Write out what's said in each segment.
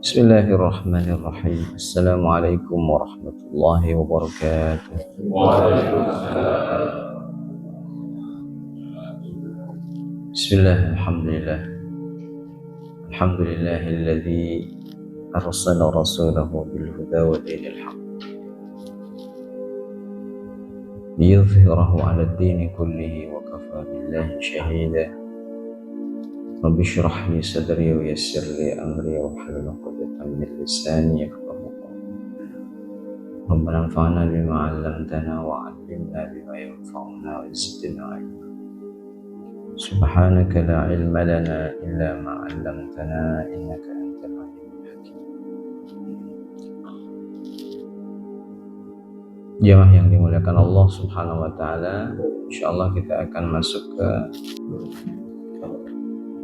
Bismillahirrahmanirrahim. Assalamualaikum warahmatullahi wabarakatuh. Bismillah, alhamdulillah. Alhamdulillahilladzi arsala rasulahu bil huda wa dinil haqq liyudhhirahu 'ala ad-dini kullihi wa kafa billahi shahida. Rabbi shrah li sadri wa yassir li amri wa hlul 'uqdatam min lisani yafqahu qawli. Rabbana anfa'na bima 'allamtana wa 'allimna bima yanfa'una wa zidna 'ilma. Subhanaka la 'ilma lana illa ma 'allamtana innaka antal 'alimul hakim. Jamaah yang dimuliakan Allah Subhanahu wa taala, insyaallah kita akan masuk ke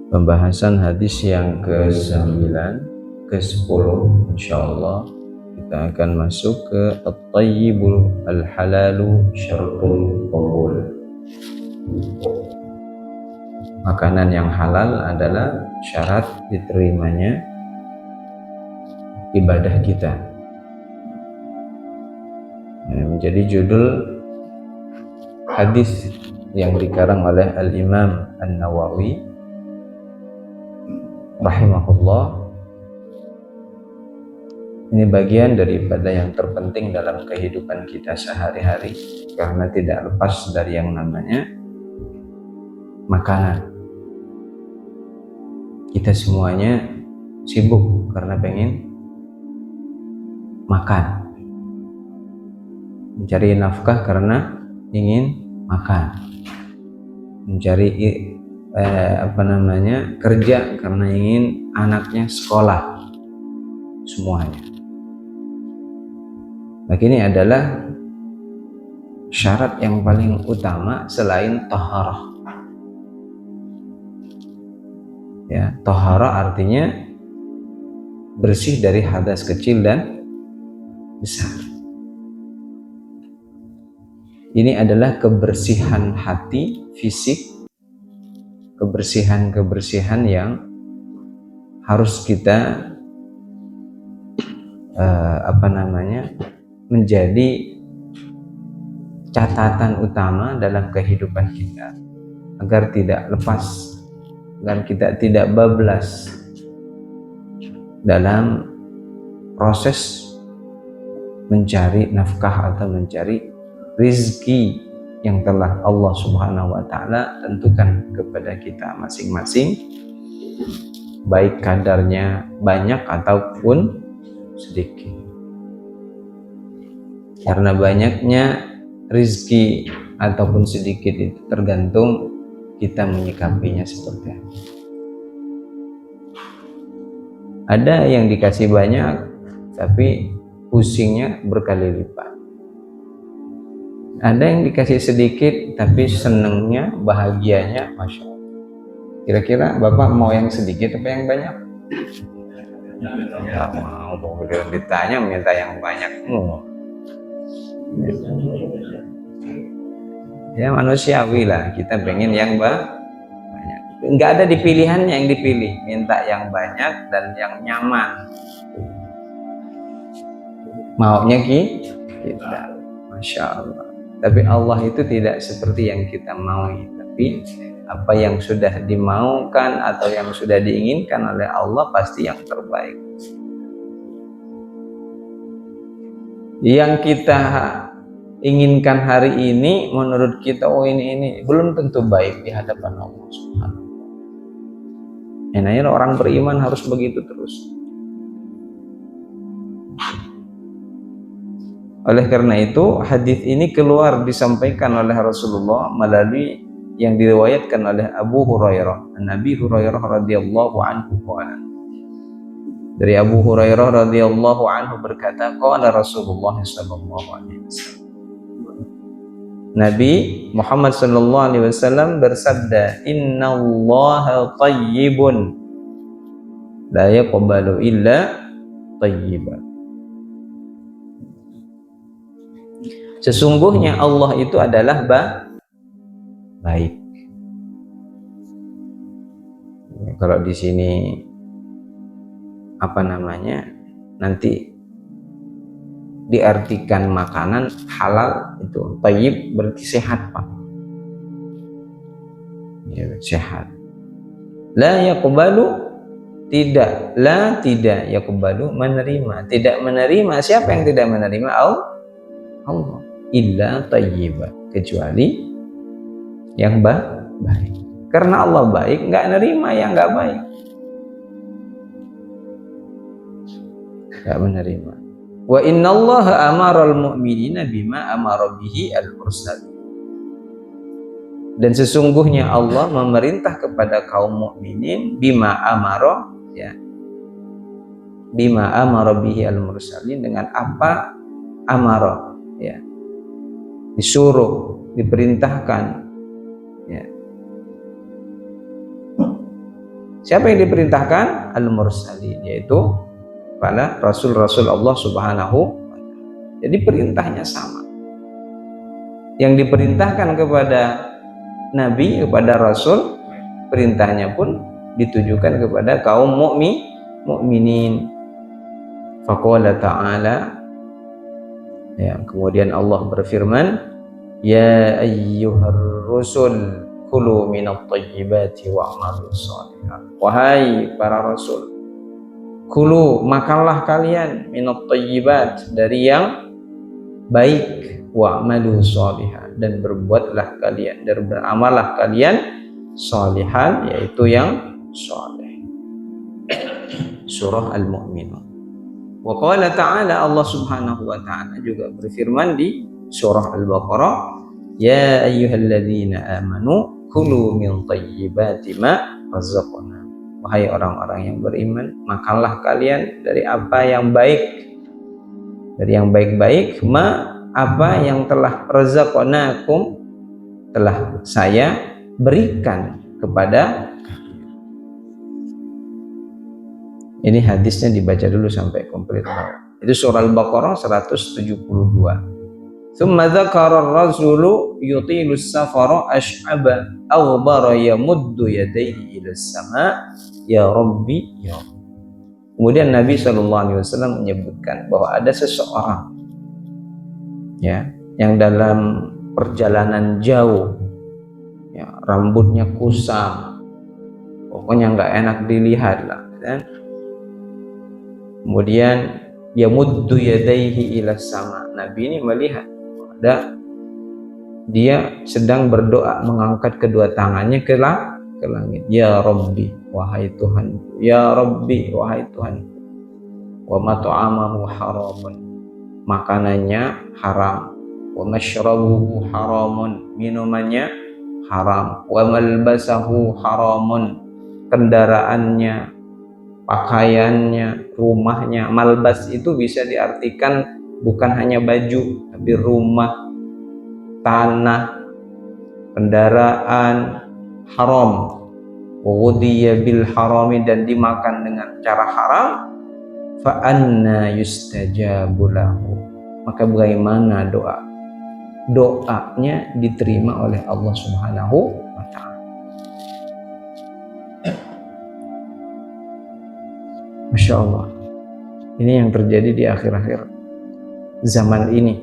pembahasan hadis yang ke-9, ke-10 insyaallah. Kita akan masuk ke at-tayyibul al-halalu syartul qabul. Makanan yang halal adalah syarat diterimanya ibadah kita. Menjadi judul hadis yang dikarang oleh Al-Imam An-Nawawi rahimahullah. Ini bagian daripada yang terpenting dalam kehidupan kita sehari-hari, karena tidak lepas dari yang namanya makanan. Kita semuanya sibuk karena pengen makan, mencari nafkah karena ingin makan, mencari kerja karena ingin anaknya sekolah, semuanya. Nah, ini adalah syarat yang paling utama selain taharah. Ya, taharah artinya bersih dari hadas kecil dan besar. Ini adalah kebersihan hati, fisik, kebersihan yang harus kita menjadi catatan utama dalam kehidupan kita, agar tidak lepas dan kita tidak bablas dalam proses mencari nafkah atau mencari rizki yang telah Allah Subhanahu wa ta'ala tentukan kepada kita masing-masing, baik kadarnya banyak ataupun sedikit. Karena banyaknya rizki ataupun sedikit itu tergantung kita menyikapinya seperti apa. Ada yang dikasih banyak tapi pusingnya berkali lipat. Ada yang dikasih sedikit tapi senengnya, bahagianya Masya Allah. Kira-kira Bapak mau yang sedikit apa yang banyak? Nggak mau, kalau ditanya minta yang banyak. Ya manusiawi lah, kita pengen yang banyak. Nggak ada di pilihannya yang dipilih, minta yang banyak dan yang nyaman. Maunya kita, Masya Allah. Tapi Allah itu tidak seperti yang kita mau, tapi apa yang sudah dimaukan atau yang sudah diinginkan oleh Allah pasti yang terbaik. Yang kita inginkan hari ini menurut kita, ini belum tentu baik di hadapan Allah Subhanahu wa ta'ala. Enaknya orang beriman harus begitu terus. Oleh karena itu hadis ini keluar disampaikan oleh Rasulullah melalui yang diriwayatkan oleh Abu Hurairah. Nabi Hurairah radhiyallahu anhu qala. Dari Abu Hurairah radhiyallahu anhu berkata, qala Rasulullah sallallahu alaihi wasallam. Nabi Muhammad sallallahu alaihi wasallam bersabda, "Innallaha thayyibun la yaqbalu illa thayyiban." Sesungguhnya Allah itu adalah baik. Kalau di sini nanti diartikan makanan halal itu thayyib berarti sehat Pak, ya, sehat. La yaqbalu tidak yaqbalu menerima, tidak menerima. Siapa yang tidak menerima? Allah. Illa thayyiban, kecuali yang baik. Karena Allah baik, nggak nerima yang nggak baik, nggak menerima. Wa innallaha amaral mu'minina bima amara bihi al-mursalin. Dan sesungguhnya Allah memerintah kepada kaum mukminin bima amara, ya, bima amara bihi al-mursalin, dengan apa amara, ya, disuruh, diperintahkan, ya. Siapa yang diperintahkan? Al-mursalin, yaitu para rasul-rasul Allah Subhanahu wa ta'ala. Jadi perintahnya sama. Yang diperintahkan kepada Nabi, kepada Rasul, perintahnya pun ditujukan kepada kaum mukminin. Faqala ta'ala, ya, kemudian Allah berfirman, ya ayyuhar rusul kulu minat thayyibati wa'malu shalihan. Wahai para rasul, kulu, makanlah kalian, minat thayyibat, dari yang baik, wa'malu shalihan, dan berbuatlah kalian, dan beramallah kalian shalihan, yaitu yang saleh. Surah Al-Mu'minun. Wa qala ta'ala, Allah Subhanahu wa ta'ala juga berfirman di surah Al-Baqarah, ya ayyuhalladzina amanu kulu min thayyibati ma razaqna. Wahai orang-orang yang beriman, makanlah kalian dari apa yang baik, dari yang baik-baik, apa yang telah razaqnakum, telah saya berikan kepada. Ini hadisnya dibaca dulu sampai komplit. Itu surah Al-Baqarah 172. Tsumma dzakara ar-rasulu yutilu as-safara ash'aba aghbara yamuddu yadayhi ila as-sama' ya rabbi ya. Kemudian Nabi SAW menyebutkan bahwa ada seseorang, ya, yang dalam perjalanan jauh, ya, rambutnya kusam, pokoknya nggak enak dilihat lah, kan? Kemudian yamuddu yadayhi ila sama. Nabi ini melihat ada dia sedang berdoa mengangkat kedua tangannya ke langit. Ya Rabbi, wahai Tuhanku. Ya Rabbi, wahai Tuhanku. Wa mat'amahu haramun, makanannya haram. Wa mashrabuhu haramun, minumannya haram. Wa malbasahu haramun, kendaraannya, pakaiannya, rumahnya. Malbas itu bisa diartikan bukan hanya baju, tapi rumah, tanah, kendaraan haram. Wudhiya bil harami, dan dimakan dengan cara haram. Fa anna yustajabu lahu, maka bagaimana doanya diterima oleh Allah Subhanahu wa ta'ala. Masya Allah, ini yang terjadi di akhir-akhir zaman ini.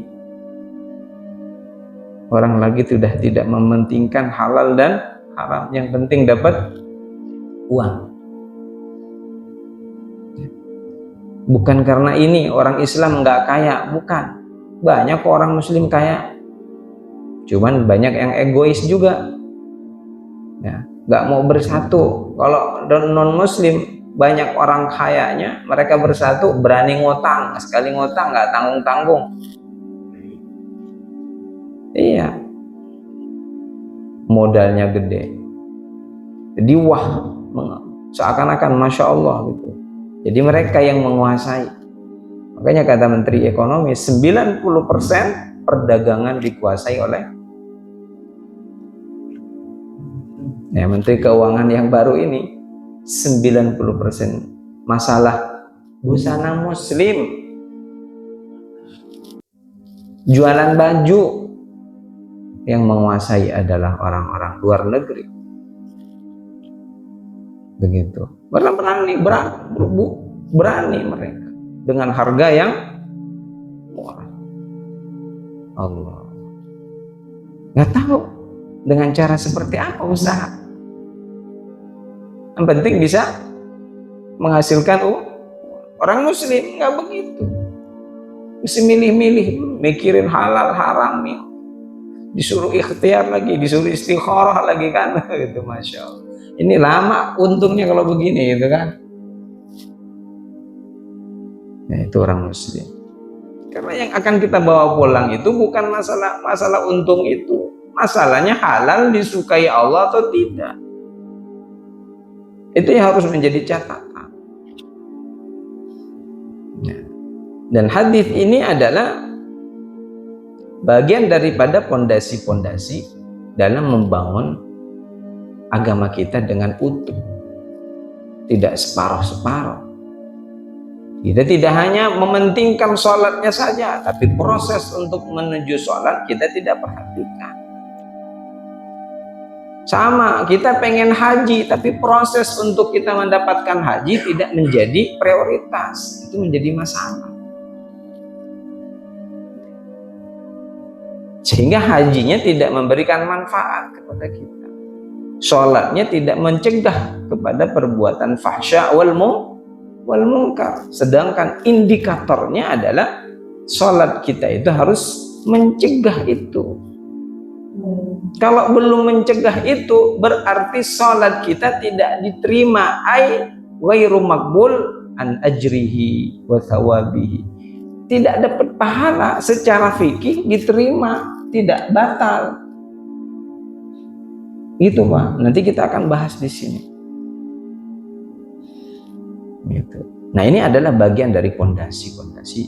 Orang lagi sudah tidak mementingkan halal dan haram, yang penting dapat uang. Bukan karena ini orang Islam nggak kaya, bukan. Banyak orang Muslim kaya, cuman banyak yang egois juga, ya, nggak mau bersatu. Kalau non Muslim, banyak orang kayanya, mereka bersatu, berani ngutang, sekali ngutang nggak tanggung-tanggung. Iya, modalnya gede, jadi wah, seakan-akan Masya Allah gitu. Jadi mereka yang menguasai. Makanya kata Menteri Ekonomi, 90% perdagangan dikuasai oleh, ya, Menteri Keuangan yang baru ini 90% masalah busana Muslim, jualan baju, yang menguasai adalah orang-orang luar negeri. Begitu. Benar-benar nih, berani mereka dengan harga yang murah. Allah nggak tahu dengan cara seperti apa usaha, yang penting bisa menghasilkan uang. Orang muslim nggak begitu, mesti milih-milih, mikirin halal haram nih, disuruh ikhtiar lagi, disuruh istikharah lagi kan. Gitu, masya Allah. Ini lama untungnya kalau begini gitu kan. Nah, itu orang muslim. Karena yang akan kita bawa pulang itu bukan masalah untung itu, masalahnya halal disukai Allah atau tidak. Itu yang harus menjadi catatan. Dan hadis ini adalah bagian daripada pondasi-pondasi dalam membangun agama kita dengan utuh, tidak separuh-separuh. Kita tidak hanya mementingkan sholatnya saja, tapi proses untuk menuju sholat kita tidak perhatikan. Sama, kita pengen haji, tapi proses untuk kita mendapatkan haji tidak menjadi prioritas. Itu menjadi masalah. Sehingga hajinya tidak memberikan manfaat kepada kita. Sholatnya tidak mencegah kepada perbuatan fahsya wal munkar. Sedangkan indikatornya adalah sholat kita itu harus mencegah itu. Kalau belum mencegah itu, berarti sholat kita tidak diterima, ai ghairu maqbul an ajrihi wa thawabihi. Tidak dapat pahala secara fikih, diterima, tidak batal. Gitu Pak. Nanti kita akan bahas di sini. Gitu. Nah, ini adalah bagian dari pondasi-pondasi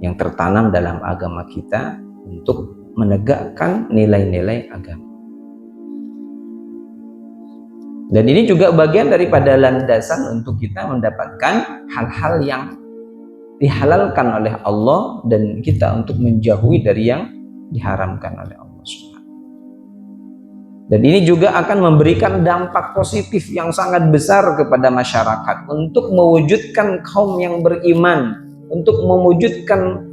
yang tertanam dalam agama kita untuk menegakkan nilai-nilai agama. Dan ini juga bagian daripada landasan untuk kita mendapatkan hal-hal yang dihalalkan oleh Allah dan kita untuk menjauhi dari yang diharamkan oleh Allah Subhanahu. Dan ini juga akan memberikan dampak positif yang sangat besar kepada masyarakat untuk mewujudkan kaum yang beriman, untuk mewujudkan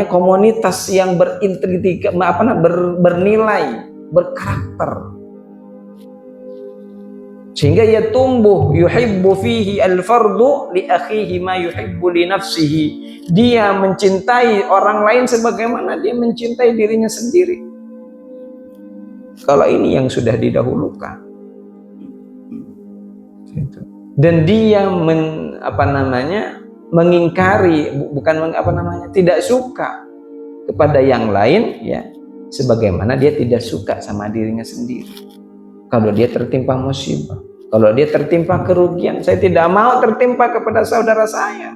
komunitas yang berintegritas, bernilai, berkarakter. Sehingga ia tumbuh, yuhibbu fihi al-fardu li akhihi ma yuhibbu li nafsihi. Dia mencintai orang lain sebagaimana dia mencintai dirinya sendiri. Kalau ini yang sudah didahulukan. Dan dia mengingkari, tidak suka kepada yang lain, ya, sebagaimana dia tidak suka sama dirinya sendiri. Kalau dia tertimpa musibah, kalau dia tertimpa kerugian, saya tidak mau tertimpa kepada saudara saya.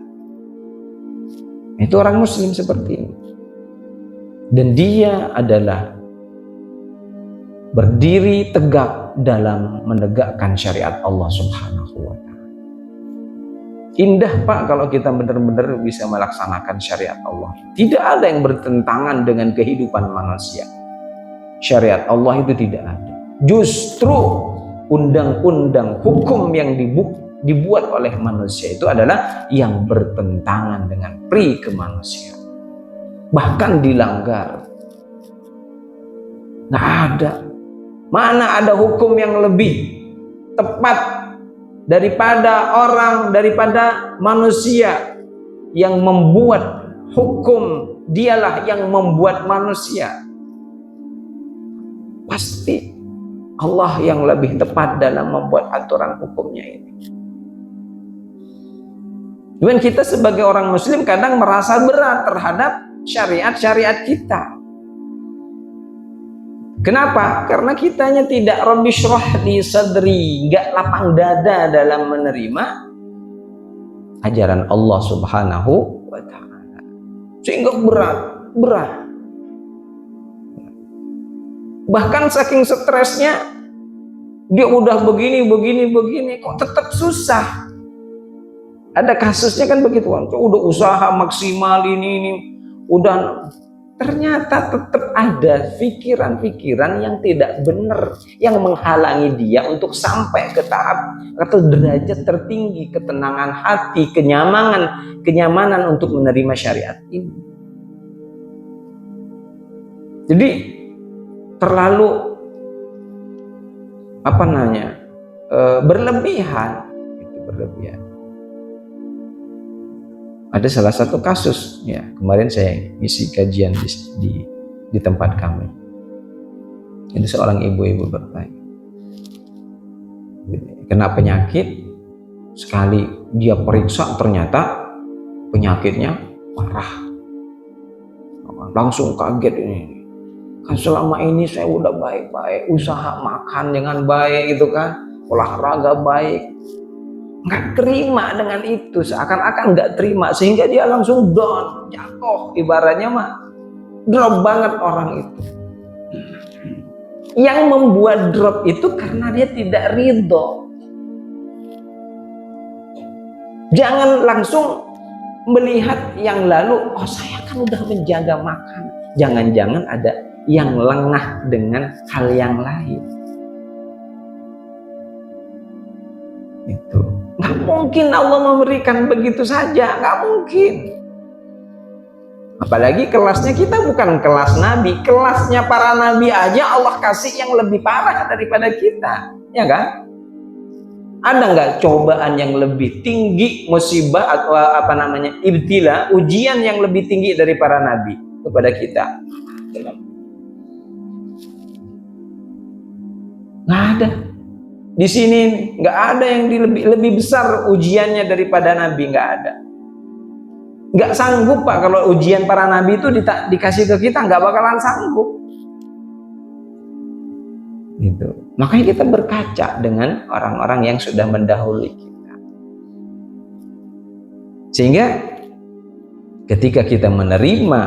Itu orang muslim seperti ini. Dan dia adalah berdiri tegak dalam menegakkan syariat Allah Subhanahu wa ta'ala. Indah Pak kalau kita benar-benar bisa melaksanakan syariat Allah. Tidak ada yang bertentangan dengan kehidupan manusia. Syariat Allah itu tidak ada. Justru undang-undang hukum yang dibuat oleh manusia itu adalah yang bertentangan dengan pri kemanusiaan, bahkan dilanggar. Nggak ada. Mana ada hukum yang lebih tepat daripada manusia yang membuat hukum, dialah yang membuat manusia. Pasti Allah yang lebih tepat dalam membuat aturan hukumnya ini. Dan kita sebagai orang muslim kadang merasa berat terhadap syariat-syariat kita. Kenapa? Karena kitanya tidak Rabbi shrah li sadri, enggak lapang dada dalam menerima ajaran Allah Subhanahu wa ta'ala. Sehingga berat. Bahkan saking stresnya, dia udah begini, kok tetap susah. Ada kasusnya kan begitu kan, udah usaha maksimal ini, udah ternyata tetap ada pikiran-pikiran yang tidak benar yang menghalangi dia untuk sampai ke tahap atau derajat tertinggi ketenangan hati, kenyamanan untuk menerima syariat ini. Jadi terlalu berlebihan. Ada salah satu kasus, ya kemarin saya isi kajian di tempat kami. Itu seorang ibu-ibu bertanya, kena penyakit, sekali dia periksa ternyata penyakitnya parah. Langsung kaget ini. Kan selama ini saya udah baik-baik, usaha makan dengan baik gitu kan, olahraga baik. Nggak terima dengan itu, seakan-akan nggak terima, sehingga dia langsung down, jatuh, ibaratnya mah drop banget orang itu. Yang membuat drop itu karena dia tidak ridho. Jangan langsung melihat yang lalu, oh saya kan udah menjaga makan, jangan-jangan ada yang lengah dengan hal yang lain. Itu nggak mungkin Allah memberikan begitu saja, nggak mungkin. Apalagi kelasnya kita bukan kelas nabi, kelasnya para nabi aja Allah kasih yang lebih parah daripada kita, ya kan? Ada nggak cobaan yang lebih tinggi, musibah atau ibtila, ujian yang lebih tinggi dari para nabi kepada kita? Nggak ada. Di sini nggak ada yang lebih besar ujiannya daripada nabi, nggak ada. Nggak sanggup Pak, kalau ujian para nabi itu dikasih ke kita, nggak bakalan sanggup. Gitu. Makanya kita berkaca dengan orang-orang yang sudah mendahului kita. Sehingga ketika kita menerima,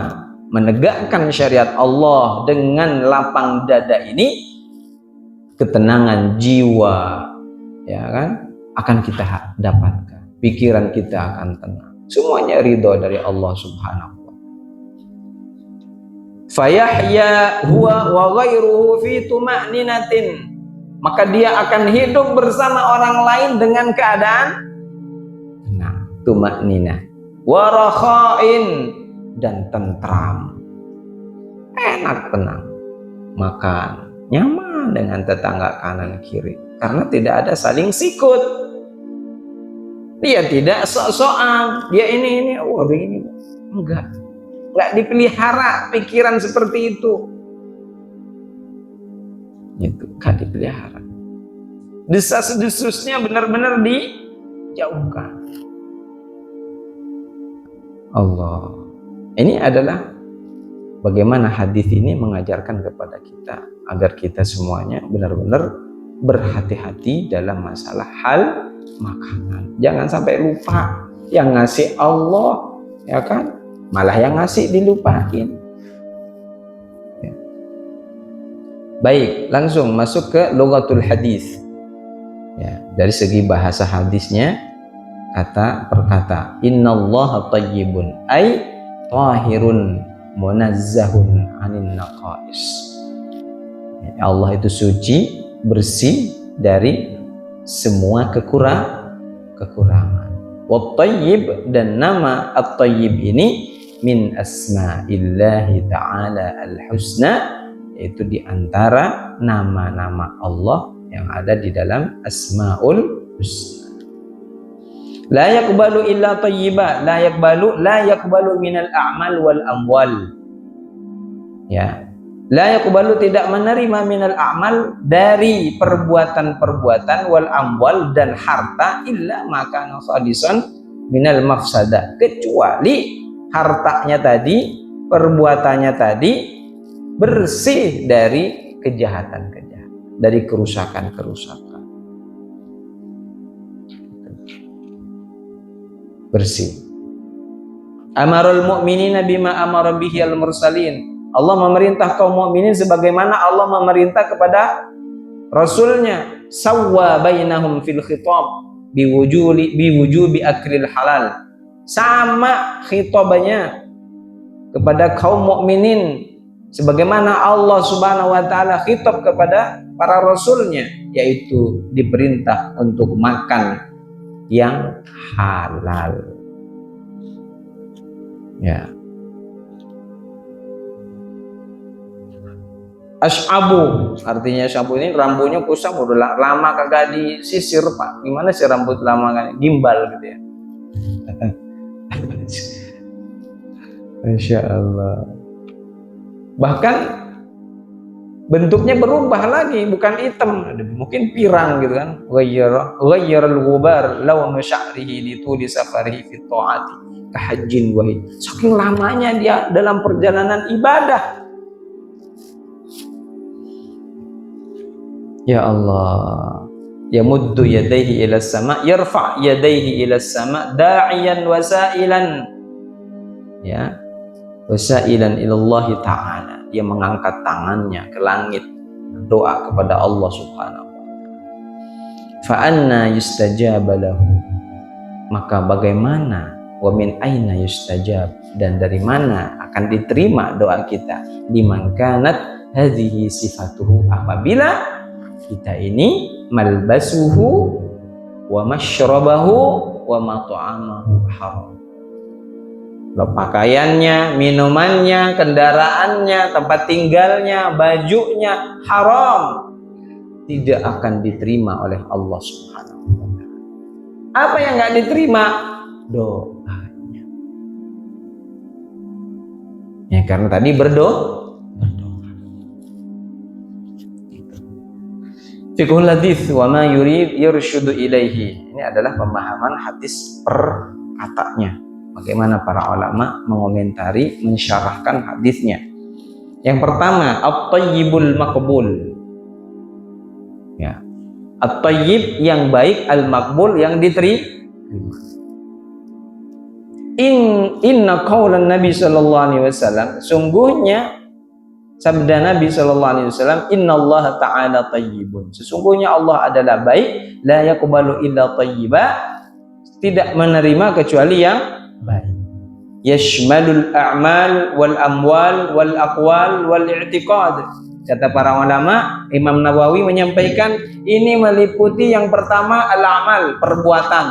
menegakkan syariat Allah dengan lapang dada ini, ketenangan jiwa, ya kan, akan kita dapatkan. Pikiran kita akan tenang. Semuanya ridho dari Allah Subhanahu wa ta'ala. Fayahya huwa wa ghairuhu fi tuma'ninatin. Maka dia akan hidup bersama orang lain dengan keadaan tenang, tuma'ninah, wa rakha'in, dan tentram. Enak, tenang. Makan nyaman dengan tetangga kanan kiri karena tidak ada saling sikut. Dia tidak sok-sokan, dia ini enggak dipelihara pikiran seperti itu kan dipelihara. Desas-desusnya benar-benar dijauhkan. Allah, ini adalah bagaimana hadis ini mengajarkan kepada kita agar kita semuanya benar-benar berhati-hati dalam masalah hal makanan. Jangan sampai lupa, yang ngasih Allah, ya kan, malah yang ngasih dilupain. Ya. Baik, langsung masuk ke lughatul hadis. Ya, dari segi bahasa hadisnya, kata per kata, innallaha thayyibun ay tahirun munazzahun anin naqais. Allah itu suci, bersih dari semua kekurangan. Wat-thayyib, dan nama at-thayyib ini min asma'illahi ta'ala al-husna, yaitu diantara nama-nama Allah yang ada di dalam Asmaul Husna. La yaqbalu illa thayyiba, la yaqbalu minal a'mal wal amwal. Ya, la yaqbalu, tidak menerima minal a'mal, dari perbuatan-perbuatan, wal amwal, dan harta, illa maka khalisan minal mafsadah, kecuali hartanya tadi, perbuatannya tadi bersih dari kejahatan-kejahatan, dari kerusakan-kerusakan. Bersih. Amarul mu'minina bima amara bihi al-mursalin. Allah memerintah kaum mukminin sebagaimana Allah memerintah kepada Rasulnya. Sawwa bainahum fil khitab biwujubi akril halal. Sama khitabnya kepada kaum mukminin sebagaimana Allah Subhanahu wa taala khitab kepada para rasulnya, yaitu diperintah untuk makan yang halal. Ya. Ashabu, artinya ashabu ini rambutnya kusam, udah lama kagak disisir Pak. Gimana sih rambut lama kan? Gimbal gitu ya. Masya Allah. Bahkan bentuknya berubah lagi, bukan hitam, mungkin pirang gitu kan. Ghayyarul ghubar launu sya'rihi lituli safarihi fi ta'ati kahajjin wahid. Saking lamanya dia dalam perjalanan ibadah. Ya Allah, yamuddu yadayhi ila sama, yarfa' yadayhi ila sama, da'iyan wasailan, ya, wasailan ilallahi ta'ala. Dia mengangkat tangannya ke langit, doa kepada Allah Subhanahu wa ta'ala. Fa anna yustajab lahu, maka bagaimana, wa min aina yustajab, dan dari mana akan diterima doa kita, liman kanat hadhihi sifatuhu, apabila kita ini malbasuhu wa mashrabahu wa mat'amahu haram. Pakaiannya, minumannya, kendaraannya, tempat tinggalnya, bajunya haram, tidak akan diterima oleh Allah Subhanahu wa ta'ala. Apa yang enggak diterima? Doanya. Ya, karena tadi berdoa. Fiqhul hadits wa ma yurid yurshudu ilaihi. Ini adalah pemahaman hadis per katanya. Bagaimana para ulama mengomentari, mensyarahkan hadisnya. Yang pertama, at-tayyibul maqbul. Ya. At-tayyib yang baik, al-maqbul yang diterima. Inna qaulan Nabi sallallahu alaihi wasallam, sungguhnya sabda Nabi sallallahu alaihi wasallam, innallaha ta'ala tayyibun. Sesungguhnya Allah adalah baik, la yaqbalu illa tayyiba, tidak menerima kecuali yang baik. Yashmalul a'mal wal amwal wal aqwal wal i'tiqad. Kata para ulama, Imam Nawawi menyampaikan ini meliputi yang pertama al-amal, perbuatan.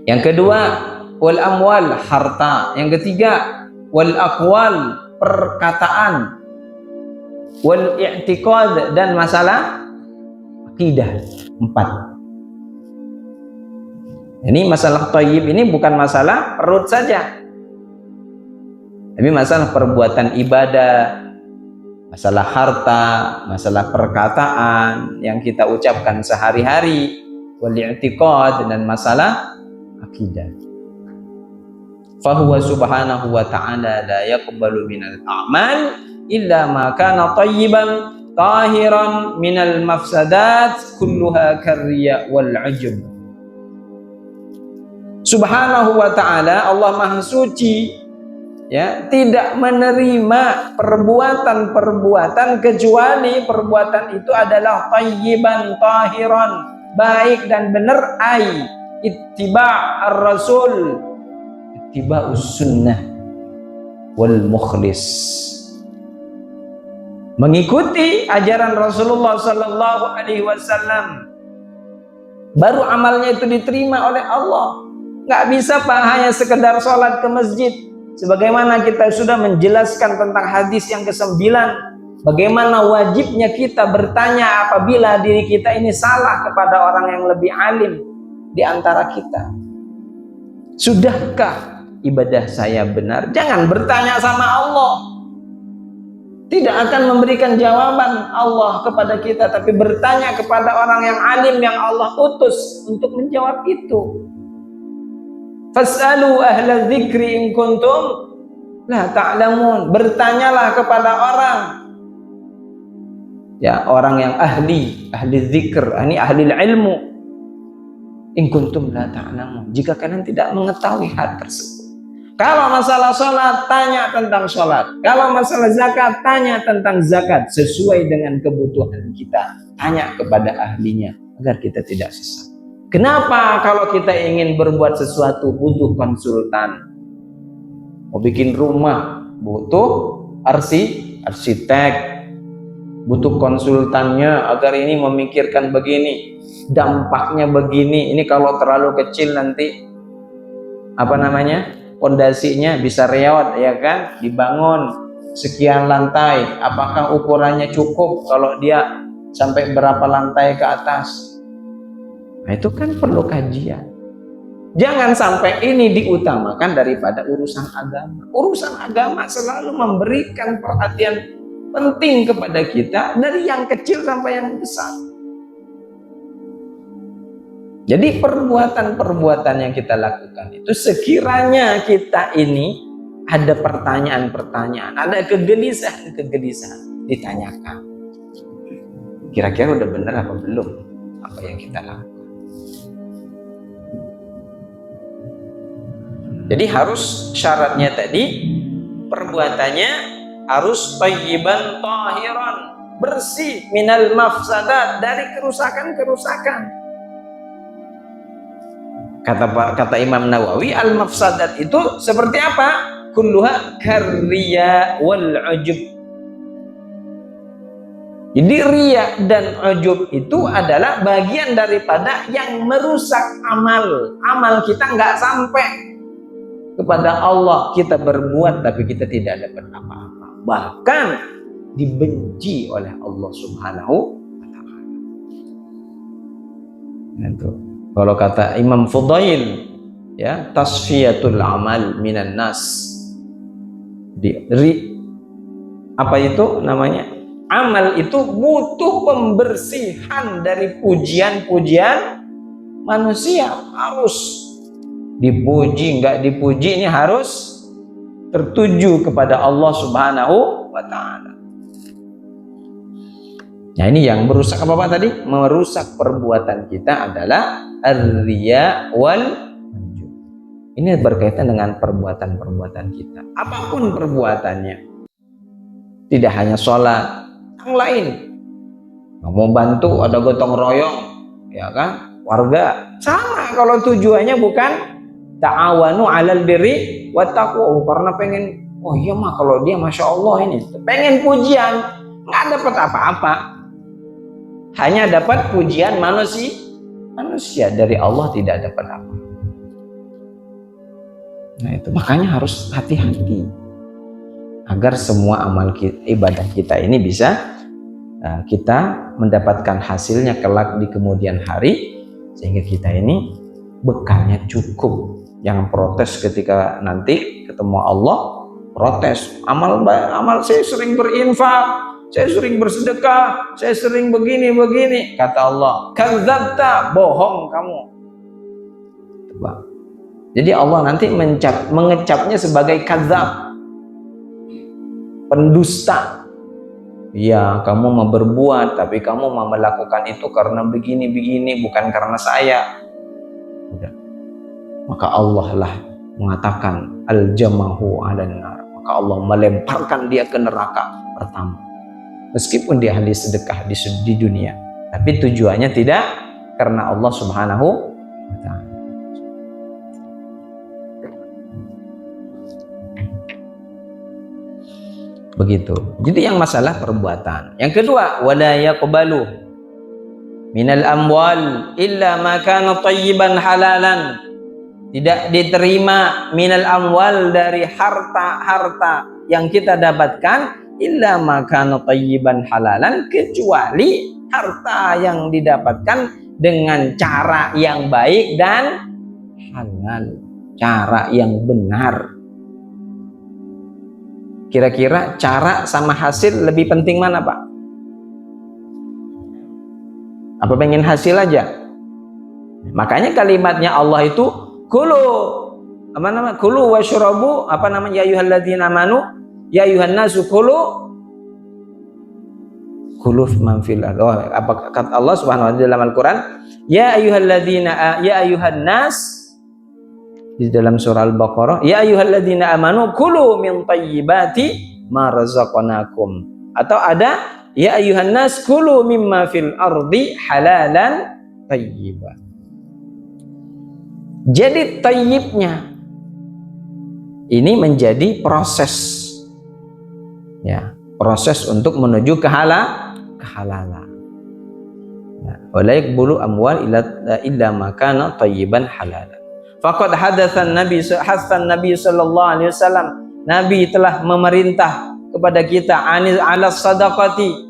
Yang kedua wal amwal, harta. Yang ketiga wal aqwal, perkataan, wal i'tiqad, dan masalah akidah. 4. Ini masalah thayyib ini bukan masalah perut saja, tapi masalah perbuatan ibadah, masalah harta, masalah perkataan yang kita ucapkan sehari-hari, wal i'tiqad, dan masalah akidah. Fahuwa subhanahu wa ta'ala la yaqbalu minal a'mal illa ma kana tayyiban tahiran minal mafsadat kulluha karriya wal ujub. Subhanahu wa ta'ala, Allah Maha Suci, ya, tidak menerima perbuatan-perbuatan kecuali perbuatan itu adalah tayyiban tahiran, baik dan benar, ai ittiba' ar-rasul, ittiba'us sunnah wal mukhlis, mengikuti ajaran Rasulullah sallallahu alaihi wasallam, baru amalnya itu diterima oleh Allah. Nggak bisa Pak hanya sekedar sholat ke masjid, sebagaimana kita sudah menjelaskan tentang hadis yang ke-9, bagaimana wajibnya kita bertanya apabila diri kita ini salah kepada orang yang lebih alim di antara kita. Sudahkah ibadah saya benar? Jangan bertanya sama Allah. Tidak akan memberikan jawaban Allah kepada kita, tapi bertanya kepada orang yang alim yang Allah utus untuk menjawab itu. Fas'alu ahla dzikri in kuntum la ta'lamun. Bertanyalah kepada orang, ya, orang yang ahli zikr, ini ahli ilmu. In kuntum la ta'lamun, jika kalian tidak mengetahui hal tersebut. Kalau masalah sholat, tanya tentang sholat. Kalau masalah zakat, tanya tentang zakat sesuai dengan kebutuhan kita. Tanya kepada ahlinya agar kita tidak sesat. Kenapa kalau kita ingin berbuat sesuatu butuh konsultan? Mau bikin rumah butuh arsitek, butuh konsultannya agar ini memikirkan begini, dampaknya begini. Ini kalau terlalu kecil nanti pondasinya bisa reot, ya kan? Dibangun sekian lantai, apakah ukurannya cukup kalau dia sampai berapa lantai ke atas? Nah, itu kan perlu kajian. Jangan sampai ini diutamakan daripada urusan agama. Urusan agama selalu memberikan perhatian penting kepada kita, dari yang kecil sampai yang besar. Jadi perbuatan-perbuatan yang kita lakukan itu, sekiranya kita ini ada pertanyaan-pertanyaan, ada kegelisahan, ditanyakan. Kira-kira udah benar apa belum apa yang kita lakukan? Jadi harus syaratnya tadi, perbuatannya harus thayyiban tahiran, bersih minal mafsadat, dari kerusakan-kerusakan. Kata Imam Nawawi, al mafsadat itu seperti apa? Kulluha karriya wal ujub. Jadi riya dan ujub itu adalah bagian daripada yang merusak amal. Amal kita nggak sampai kepada Allah, kita berbuat tapi kita tidak dapat apa-apa, bahkan dibenci oleh Allah Subhanahu wa Ta'ala. Itu kalau kata Imam Fudail, ya, tasfiyatul amal minan nas. Apa itu namanya? Amal itu butuh pembersihan dari pujian-pujian manusia. Harus dipuji, nggak dipuji, ini harus tertuju kepada Allah Subhanahu wa Ta'ala. Nah, ini yang merusak apa tadi? Merusak perbuatan kita adalah ar-riya wal ujub. Ini berkaitan dengan perbuatan-perbuatan kita, apapun perbuatannya. Tidak hanya sholat, yang lain. Mau bantu, ada gotong royong, ya kan? Warga sama, kalau tujuannya bukan ta'awanu 'alal birri wat taqwa, karena pengen, oh iya mah kalau dia masya Allah ini pengen pujian, nggak dapat apa-apa, hanya dapat pujian manusia, dari Allah tidak dapat apa. Nah, itu makanya harus hati-hati agar semua amal ibadah kita ini bisa kita mendapatkan hasilnya kelak di kemudian hari, sehingga kita ini bekalnya cukup. Jangan protes ketika nanti ketemu Allah, protes amal saya sering berinfak, saya sering bersedekah, saya sering begini. Kata Allah, kadzabta, bohong kamu. Jadi Allah nanti mengecapnya sebagai kadzab, pendusta. Ya, kamu mau berbuat tapi kamu mau melakukan itu karena begini, bukan karena saya. Udah. Maka Allah lah mengatakan al-jamahu 'alan nar, maka Allah melemparkan dia ke neraka pertama, meskipun dia ahli sedekah di dunia, tapi tujuannya tidak karena Allah Subhanahu wa Ta'ala. Begitu. Jadi yang masalah perbuatan. Yang kedua, wala yaqbalu minal amwal illa ma kana thayyiban halalan. Tidak diterima minal amwal, dari harta yang kita dapatkan, illa ma kana thayyiban halalan, kecuali harta yang didapatkan dengan cara yang baik dan halal, cara yang benar. Kira-kira cara sama hasil lebih penting mana, Pak? Apa pengen hasil aja? Makanya kalimatnya Allah itu kulu washrabu, ya ayyuhalladzina amanu, ya ayyuhan nasu kulu man fil ardh. Apa kata Allah Subhanahu wa taala dalam Al-Qur'an? Ya ayyuhan nas, di dalam surah Al-Baqarah, ya ayyuhalladzina amanu kulu min thayyibati ma razaqnakum. Atau ada ya ayyuhan nas kulu mimma fil ardi halalan thayyiban. Jadi thayyibnya Ini menjadi proses, ya, proses untuk menuju kehalalan. Wala yaqbulu amwal illa ma kana thayyiban halalan. Faqad hadatsan Nabi sallallahu alaihi wasallam, Nabi telah memerintah kepada kita ala sadaqati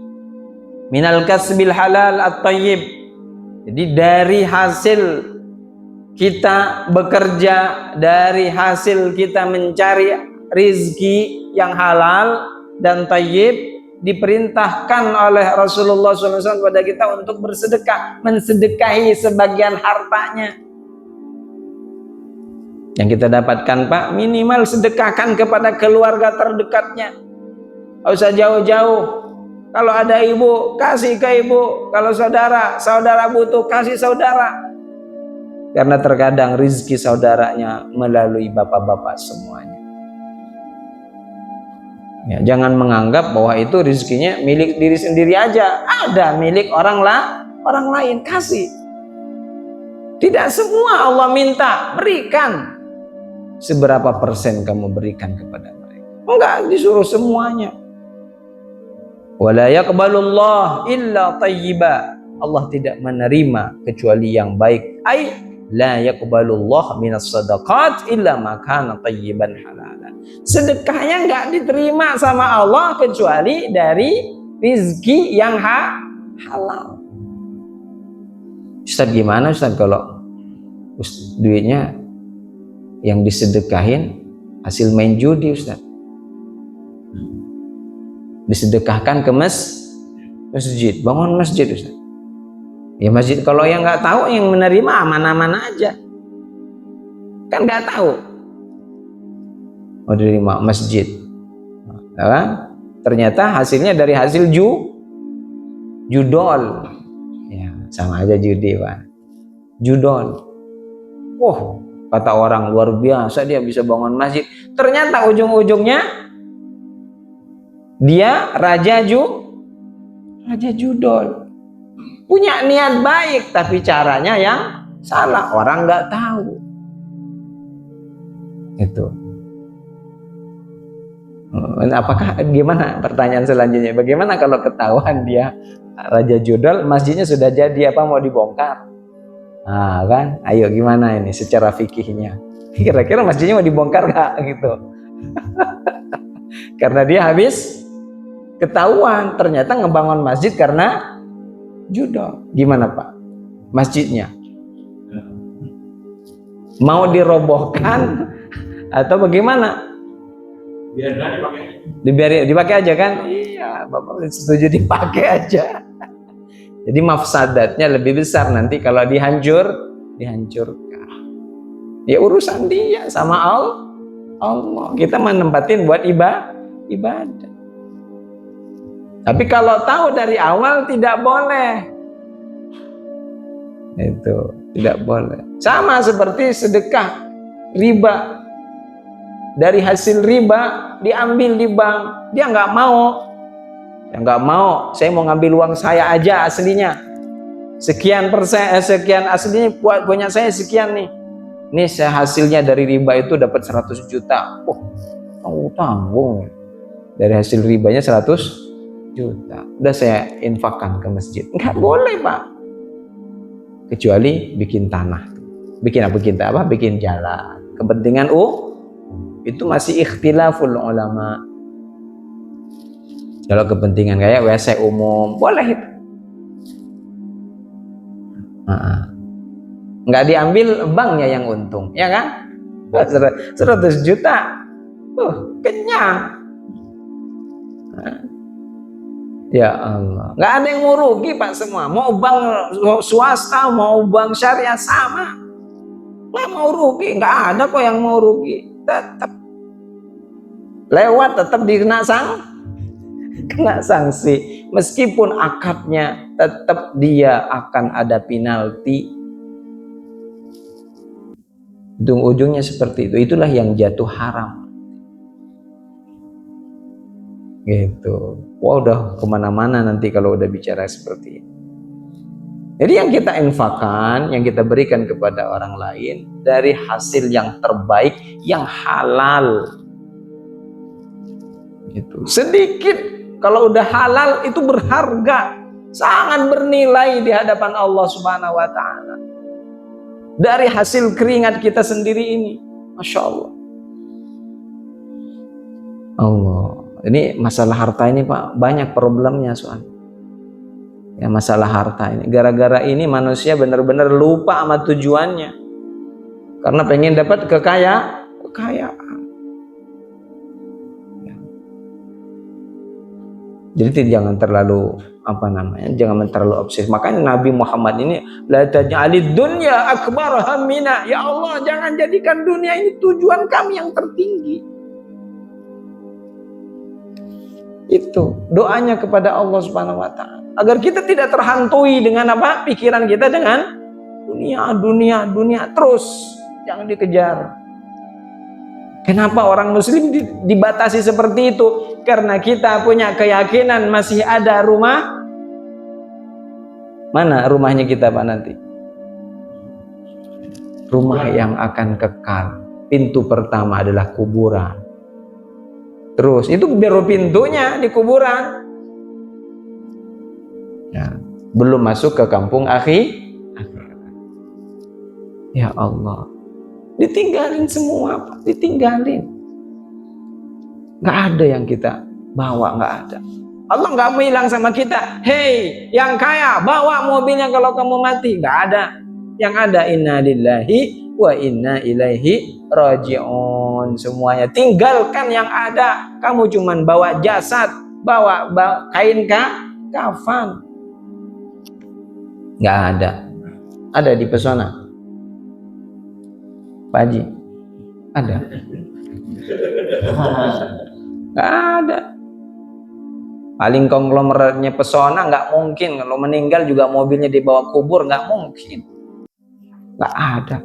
minal kasbil halal at-thayyib. Jadi dari hasil kita bekerja, dari hasil kita mencari rizki yang halal dan thayyib, diperintahkan oleh Rasulullah SAW kepada kita untuk bersedekah, mensedekahi sebagian hartanya yang kita dapatkan, Pak. Minimal sedekahkan kepada keluarga terdekatnya, nggak usah jauh-jauh. Kalau ada ibu, kasih ke ibu. Kalau saudara butuh, kasih saudara. Karena terkadang rizki saudaranya melalui bapak-bapak semuanya. Ya, jangan menganggap bahwa itu rizkinya milik diri sendiri aja. Ada milik orang lain, kasih. Tidak semua Allah minta, berikan. Seberapa persen kamu berikan kepada mereka? Enggak disuruh semuanya. Wala yaqbalullah illa thayyiba. Allah tidak menerima kecuali yang baik. La yaqbalullah minas sadaqat illa ma kana thayyiban halalan. Sedekahnya enggak diterima sama Allah kecuali dari rizki yang halal. Ustaz, gimana Ustaz kalau duitnya yang disedekahin hasil main judi, Ustaz? Disedekahkan ke masjid, bangun masjid, Ustaz. Ya masjid, kalau yang nggak tahu, yang menerima aman-aman aja, kan nggak tahu. Mau diterima masjid, ya, ternyata hasilnya dari hasil judol, ya sama aja judi, Pak. Judol. Wah, kata orang luar biasa dia bisa bangun masjid. Ternyata ujung-ujungnya dia raja judol. Punya niat baik tapi caranya yang salah, orang nggak tahu. Itu. Apakah gimana pertanyaan selanjutnya? Bagaimana kalau ketahuan dia raja judol, masjidnya sudah jadi, apa mau dibongkar? Nah, kan? Ayo gimana ini secara fikihnya? Kira-kira masjidnya mau dibongkar nggak gitu? Karena dia habis ketahuan ternyata ngebangun masjid karena judol. Gimana Pak? Masjidnya mau dirobohkan atau bagaimana? Dipakai aja kan? Iya, Bapak setuju dipakai aja. Jadi mafsadatnya lebih besar nanti kalau dihancurkan. Ya urusan dia sama Allah. Kita menempatin buat ibadah. Tapi kalau tahu dari awal tidak boleh. Itu tidak boleh. Sama seperti sedekah riba. Dari hasil riba diambil di bank, dia nggak mau. Ya nggak mau, saya mau ngambil uang saya aja aslinya. Sekian persen, sekian aslinya punya saya sekian nih. Ini saya hasilnya dari riba itu dapat 100 juta. Tanggung. Dari hasil ribanya 100 juta. Udah saya infakkan ke masjid. Nggak boleh Pak. Kecuali bikin tanah. Bikin jalan. Kepentingan itu masih ikhtilaful ulama. Kalau kepentingan kayak WC umum, boleh itu. Nggak diambil banknya yang untung, ya kan? 100 juta. Kenyang. Ya Allah, nggak ada yang mau rugi Pak semua. Mau bank swasta, mau bank syariah sama. Nggak mau rugi, nggak ada kok yang mau rugi. Tetap lewat, tetap kena sanksi. Meskipun akadnya tetap dia akan ada penalti. Ujung-ujungnya seperti itu. Itulah yang jatuh haram. Gitu. Wah, udah kemana-mana nanti kalau udah bicara seperti ini. Jadi yang kita infakkan, yang kita berikan kepada orang lain dari hasil yang terbaik yang halal. Gitu. Sedikit kalau udah halal itu berharga, sangat bernilai di hadapan Allah Subhanahu wa taala. Dari hasil keringat kita sendiri ini, Masya Allah. Allah, ini masalah harta ini Pak, banyak problemnya soal. Ya, masalah harta ini, gara-gara ini manusia benar-benar lupa sama tujuannya, karena pengen dapat kekayaan. Ya. Jadi jangan terlalu jangan terlalu obses. Makanya Nabi Muhammad ini la taj'alid dunya akbar hammina. Ya Allah, jangan jadikan dunia ini tujuan kami yang tertinggi. Itu doanya kepada Allah Subhanahu wa taala, agar kita tidak terhantui dengan pikiran kita dengan dunia terus, jangan dikejar. Kenapa orang muslim dibatasi seperti itu? Karena kita punya keyakinan masih ada rumah. Mana rumahnya kita Pak nanti? Rumah yang akan kekal. Pintu pertama adalah kuburan. Terus itu baru pintunya di kuburan. Ya, belum masuk ke kampung akhirat. Ya Allah, ditinggalin semua Pak, ditinggalin. Nggak ada yang kita bawa, nggak ada. Allah nggak bilang sama kita, hei yang kaya bawa mobilnya kalau kamu mati. Nggak ada. Yang ada inna lillahi wa inna ilaihi raji'un. Semuanya tinggalkan yang ada. Kamu cuman bawa jasad, bawa kain kafan. Nggak ada. Ada di pesona Pak Haji? Ada? Nggak ada. Paling konglomeratnya pesona nggak mungkin. Kalau meninggal juga mobilnya dibawa kubur, nggak mungkin. Nggak ada.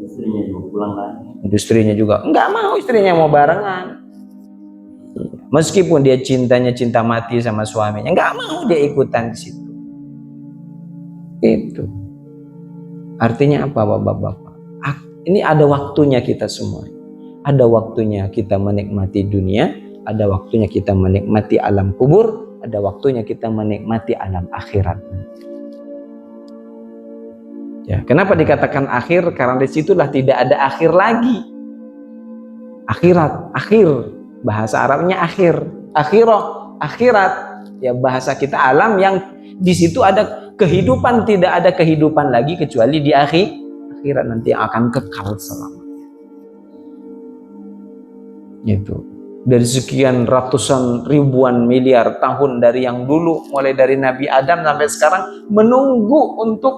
Istrinya juga pulang lagi. Istrinya juga nggak mau, istrinya mau barengan. Meskipun dia cintanya cinta mati sama suaminya, nggak mau dia ikutan di situ. Itu artinya apa Bapak-bapak? Ini ada waktunya kita semua. Ada waktunya kita menikmati dunia, ada waktunya kita menikmati alam kubur, ada waktunya kita menikmati alam akhirat. Ya, kenapa dikatakan akhir? Karena disitulah tidak ada akhir lagi. Akhirat, akhir, bahasa Arabnya akhir, akhirah, akhirat. Ya bahasa kita alam yang di situ ada kehidupan, tidak ada kehidupan lagi kecuali di akhirat nanti yang akan kekal selamanya. Itu dari sekian ratusan ribuan miliar tahun dari yang dulu, mulai dari Nabi Adam sampai sekarang menunggu untuk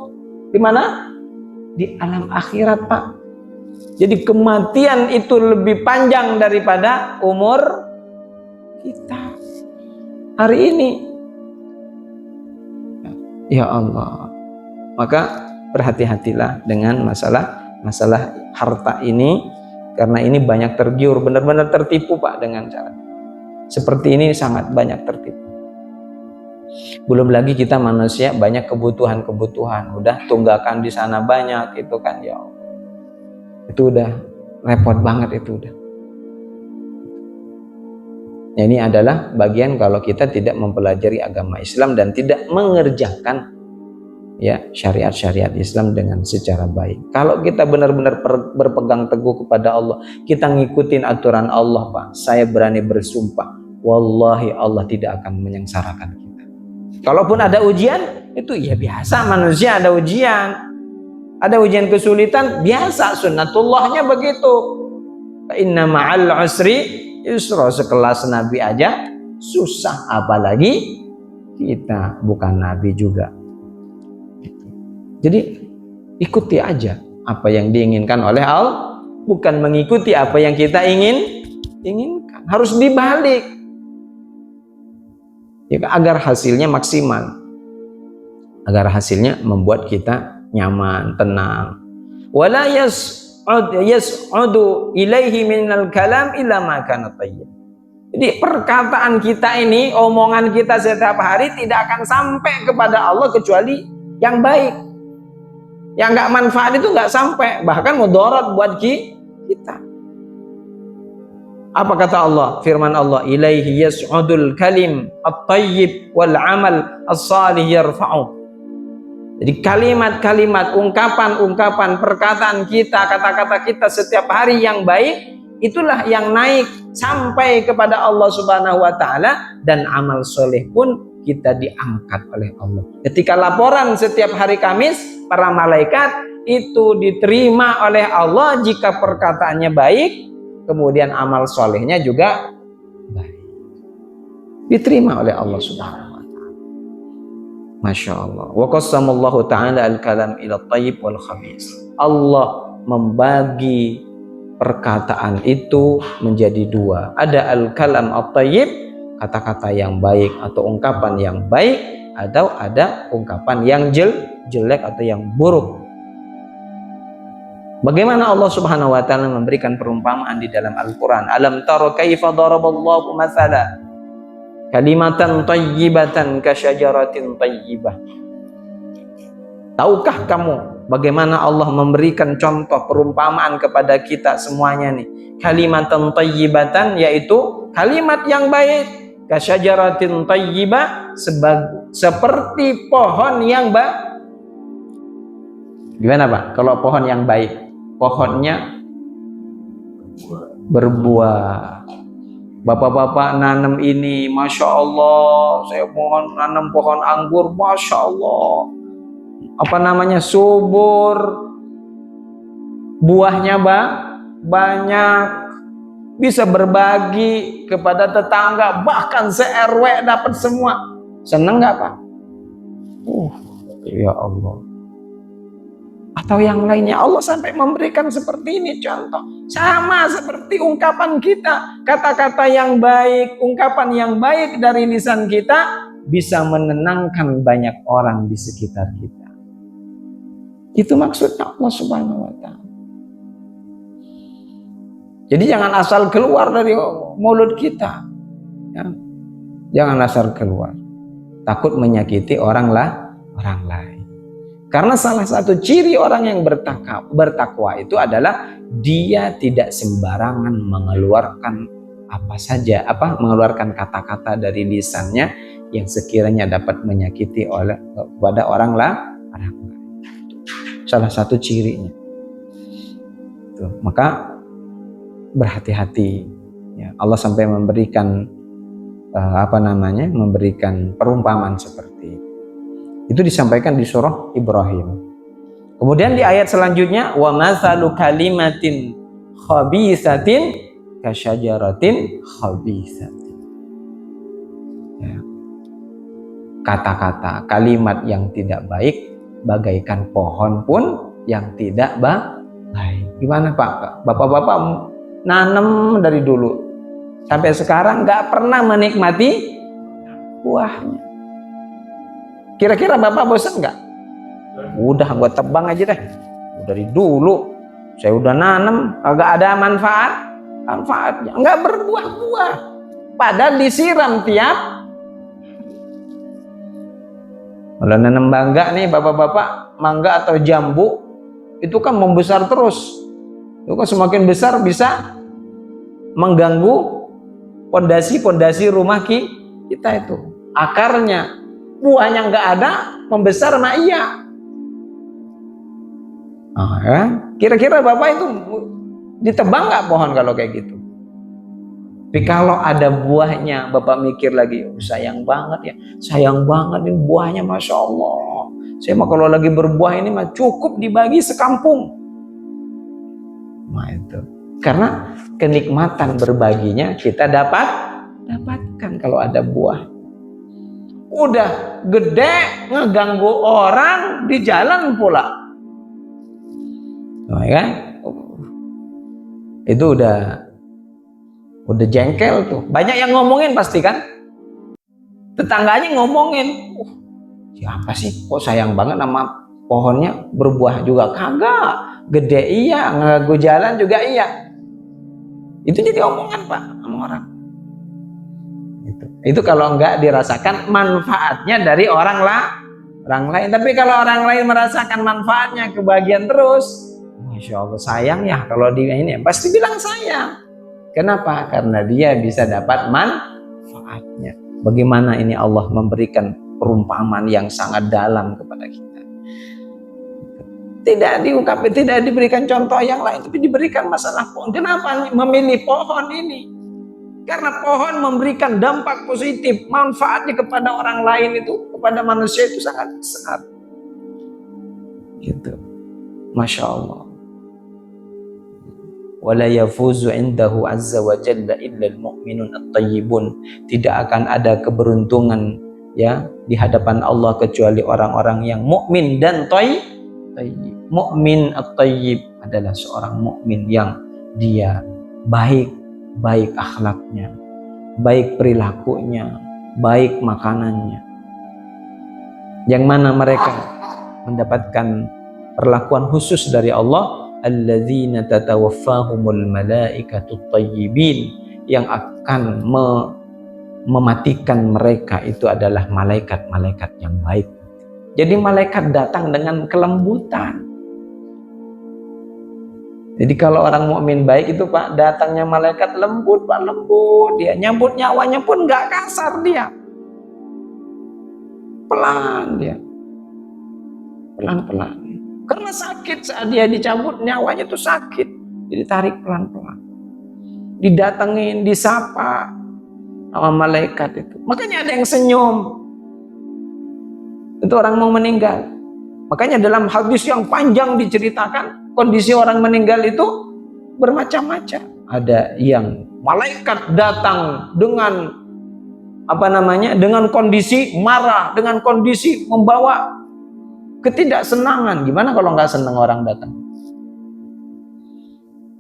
di mana? Di alam akhirat Pak. Jadi kematian itu lebih panjang daripada umur kita hari ini. Ya Allah, maka berhati-hatilah dengan masalah harta ini, karena ini banyak tergiur, benar-benar tertipu Pak dengan cara seperti ini, sangat banyak tertipu. Belum lagi kita manusia banyak kebutuhan, udah tunggakan di sana banyak, itu kan ya Allah. Itu udah repot banget itu udah. Ya, ini adalah bagian kalau kita tidak mempelajari agama Islam dan tidak mengerjakan ya syariat-syariat Islam dengan secara baik. Kalau kita benar-benar berpegang teguh kepada Allah, kita ngikutin aturan Allah Pak, saya berani bersumpah, wallahi Allah tidak akan menyengsarakan kita. Kalaupun ada ujian, itu ya biasa, manusia ada ujian kesulitan, biasa, sunnatullahnya begitu. Inna ma'al usri yusra, sekelas Nabi aja susah, apalagi kita bukan Nabi juga. Jadi ikuti aja apa yang diinginkan oleh Allah, bukan mengikuti apa yang kita inginkan. Harus dibalik ya, agar hasilnya maksimal, agar hasilnya membuat kita nyaman, tenang. Wala yas'udu ilaihi minal kalam illa ma kana tayyib. Jadi perkataan kita ini, omongan kita setiap hari tidak akan sampai kepada Allah kecuali yang baik. Yang nggak manfaat itu nggak sampai, bahkan mudarat buat kita. Apa kata Allah? Firman Allah, ilaihi yas'udul kalim at-tayyib wal amal as-salih yarfa'u. Jadi kalimat-kalimat, ungkapan-ungkapan, perkataan kita, kata-kata kita setiap hari yang baik, itulah yang naik sampai kepada Allah Subhanahu wa taala, dan amal soleh pun kita diangkat oleh Allah. Ketika laporan setiap hari Kamis, para malaikat itu diterima oleh Allah jika perkataannya baik, kemudian amal solehnya juga baik, diterima oleh Allah Subhanahu wa ta'ala. Masya Allah. Wa qassamallahu ta'ala al-kalam ila tayyib wal khabis. Allah membagi perkataan itu menjadi dua. Ada al-kalam at-tayyib, kata-kata yang baik atau ungkapan yang baik, atau ada ungkapan yang jelek atau yang buruk. Bagaimana Allah Subhanahu wa taala memberikan perumpamaan di dalam Al-Qur'an? Alam tara kaifa daraballahu mathala kalimatan thayyibatan kasyajaratin thayyibah. Tahukah kamu bagaimana Allah memberikan contoh perumpamaan kepada kita semuanya nih? Kalimatan thayyibatan, yaitu kalimat yang baik, kasyajaratin thayyibah, seperti pohon yang baik. Gimana Pak kalau pohon yang baik? Pohonnya berbuah. Bapak-bapak nanam ini, Masya Allah, saya mohon nanam pohon anggur, Masya Allah, apa namanya, subur, buahnya banyak, bisa berbagi kepada tetangga, bahkan se-RW dapat semua. Seneng nggak Pak? Ya Allah. Atau yang lainnya, Allah sampai memberikan seperti ini contoh. Sama seperti ungkapan kita, kata-kata yang baik, ungkapan yang baik dari lisan kita bisa menenangkan banyak orang di sekitar kita. Itu maksudnya Allah Subhanahu wa ta'ala. Jadi jangan asal keluar dari mulut kita, ya. Jangan asal keluar, takut menyakiti orang lain. Karena salah satu ciri orang yang bertakwa itu adalah dia tidak sembarangan mengeluarkan mengeluarkan kata-kata dari lisannya yang sekiranya dapat menyakiti kepada orang lain. Salah satu cirinya. Maka berhati-hati. Ya, Allah sampai memberikan memberikan perumpamaan seperti itu. Itu disampaikan di surah Ibrahim. Kemudian di ayat selanjutnya, wa mathalu kalimatin khabisatin kasyajaratin khabisatin. Ya. Kata-kata, kalimat yang tidak baik bagaikan pohon pun yang tidak baik. Gimana Pak? Bapak-bapak nanam dari dulu sampai sekarang nggak pernah menikmati buahnya. Kira-kira Bapak bosan nggak? Udah gua tebang aja deh. Dari dulu saya udah nanam, agak ada manfaatnya, nggak berbuah-buah. Padahal disiram tiap. Kalau nanam mangga nih bapak-bapak, mangga atau jambu itu kan membesar terus. Itu kan semakin besar bisa mengganggu pondasi rumah kita itu. Akarnya, buahnya nggak ada, membesar mah iya. Ya. Kira-kira Bapak itu ditebang nggak pohon kalau kayak gitu? Tapi kalau ada buahnya, Bapak mikir lagi, sayang banget ya, sayang banget ini buahnya, Masya Allah. Saya mah kalau lagi berbuah ini mah cukup dibagi sekampung. Nah itu, karena kenikmatan berbaginya kita dapatkan kalau ada buah. Udah gede ngeganggu orang di jalan pula. Nah, kan? Itu udah jengkel tuh. Banyak yang ngomongin pasti kan? Tetangganya ngomongin, siapa sih kok sayang banget sama pohonnya, berbuah juga kagak, gede iya, ngeganggu jalan juga iya. Itu jadi omongan Pak sama orang. Itu kalau enggak dirasakan manfaatnya dari orang lain. Tapi kalau orang lain merasakan manfaatnya, kebahagiaan terus, Masya Allah, sayang ya kalau dia ini, pasti bilang sayang. Kenapa? Karena dia bisa dapat manfaatnya. Bagaimana ini Allah memberikan perumpamaan yang sangat dalam kepada kita. Tidak diungkapkan, tidak diberikan contoh yang lain, tapi diberikan masalah pohon. Kenapa memilih pohon ini? Karena pohon memberikan dampak positif, manfaatnya kepada orang lain itu, kepada manusia itu sangat besar. Gitu. Masya Allah. Wala yafuzu indahu azza wa jalla illa al-mu'minun at-tayyibun. Tidak akan ada keberuntungan ya di hadapan Allah kecuali orang-orang yang mukmin dan tayyib. Mukmin at-tayyib adalah seorang mukmin yang dia baik akhlaknya, baik perilakunya, baik makanannya. Yang mana mereka mendapatkan perlakuan khusus dari Allah, alladzina tatawaffahumul malaikatut tayyibin, yang akan mematikan mereka itu adalah malaikat-malaikat yang baik. Jadi malaikat datang dengan kelembutan. Jadi kalau orang mukmin baik itu Pak, datangnya malaikat lembut Pak, lembut. Dia nyambut nyawanya pun nggak kasar dia. Pelan dia. Pelan-pelan. Karena sakit saat dia dicabut nyawanya itu sakit. Jadi tarik pelan-pelan. Didatengin, disapa sama malaikat itu. Makanya ada yang senyum. Itu orang mau meninggal. Makanya dalam hadis yang panjang diceritakan kondisi orang meninggal itu bermacam-macam. Ada yang malaikat datang dengan dengan kondisi marah, dengan kondisi membawa ketidaksenangan. Gimana kalau nggak senang orang datang?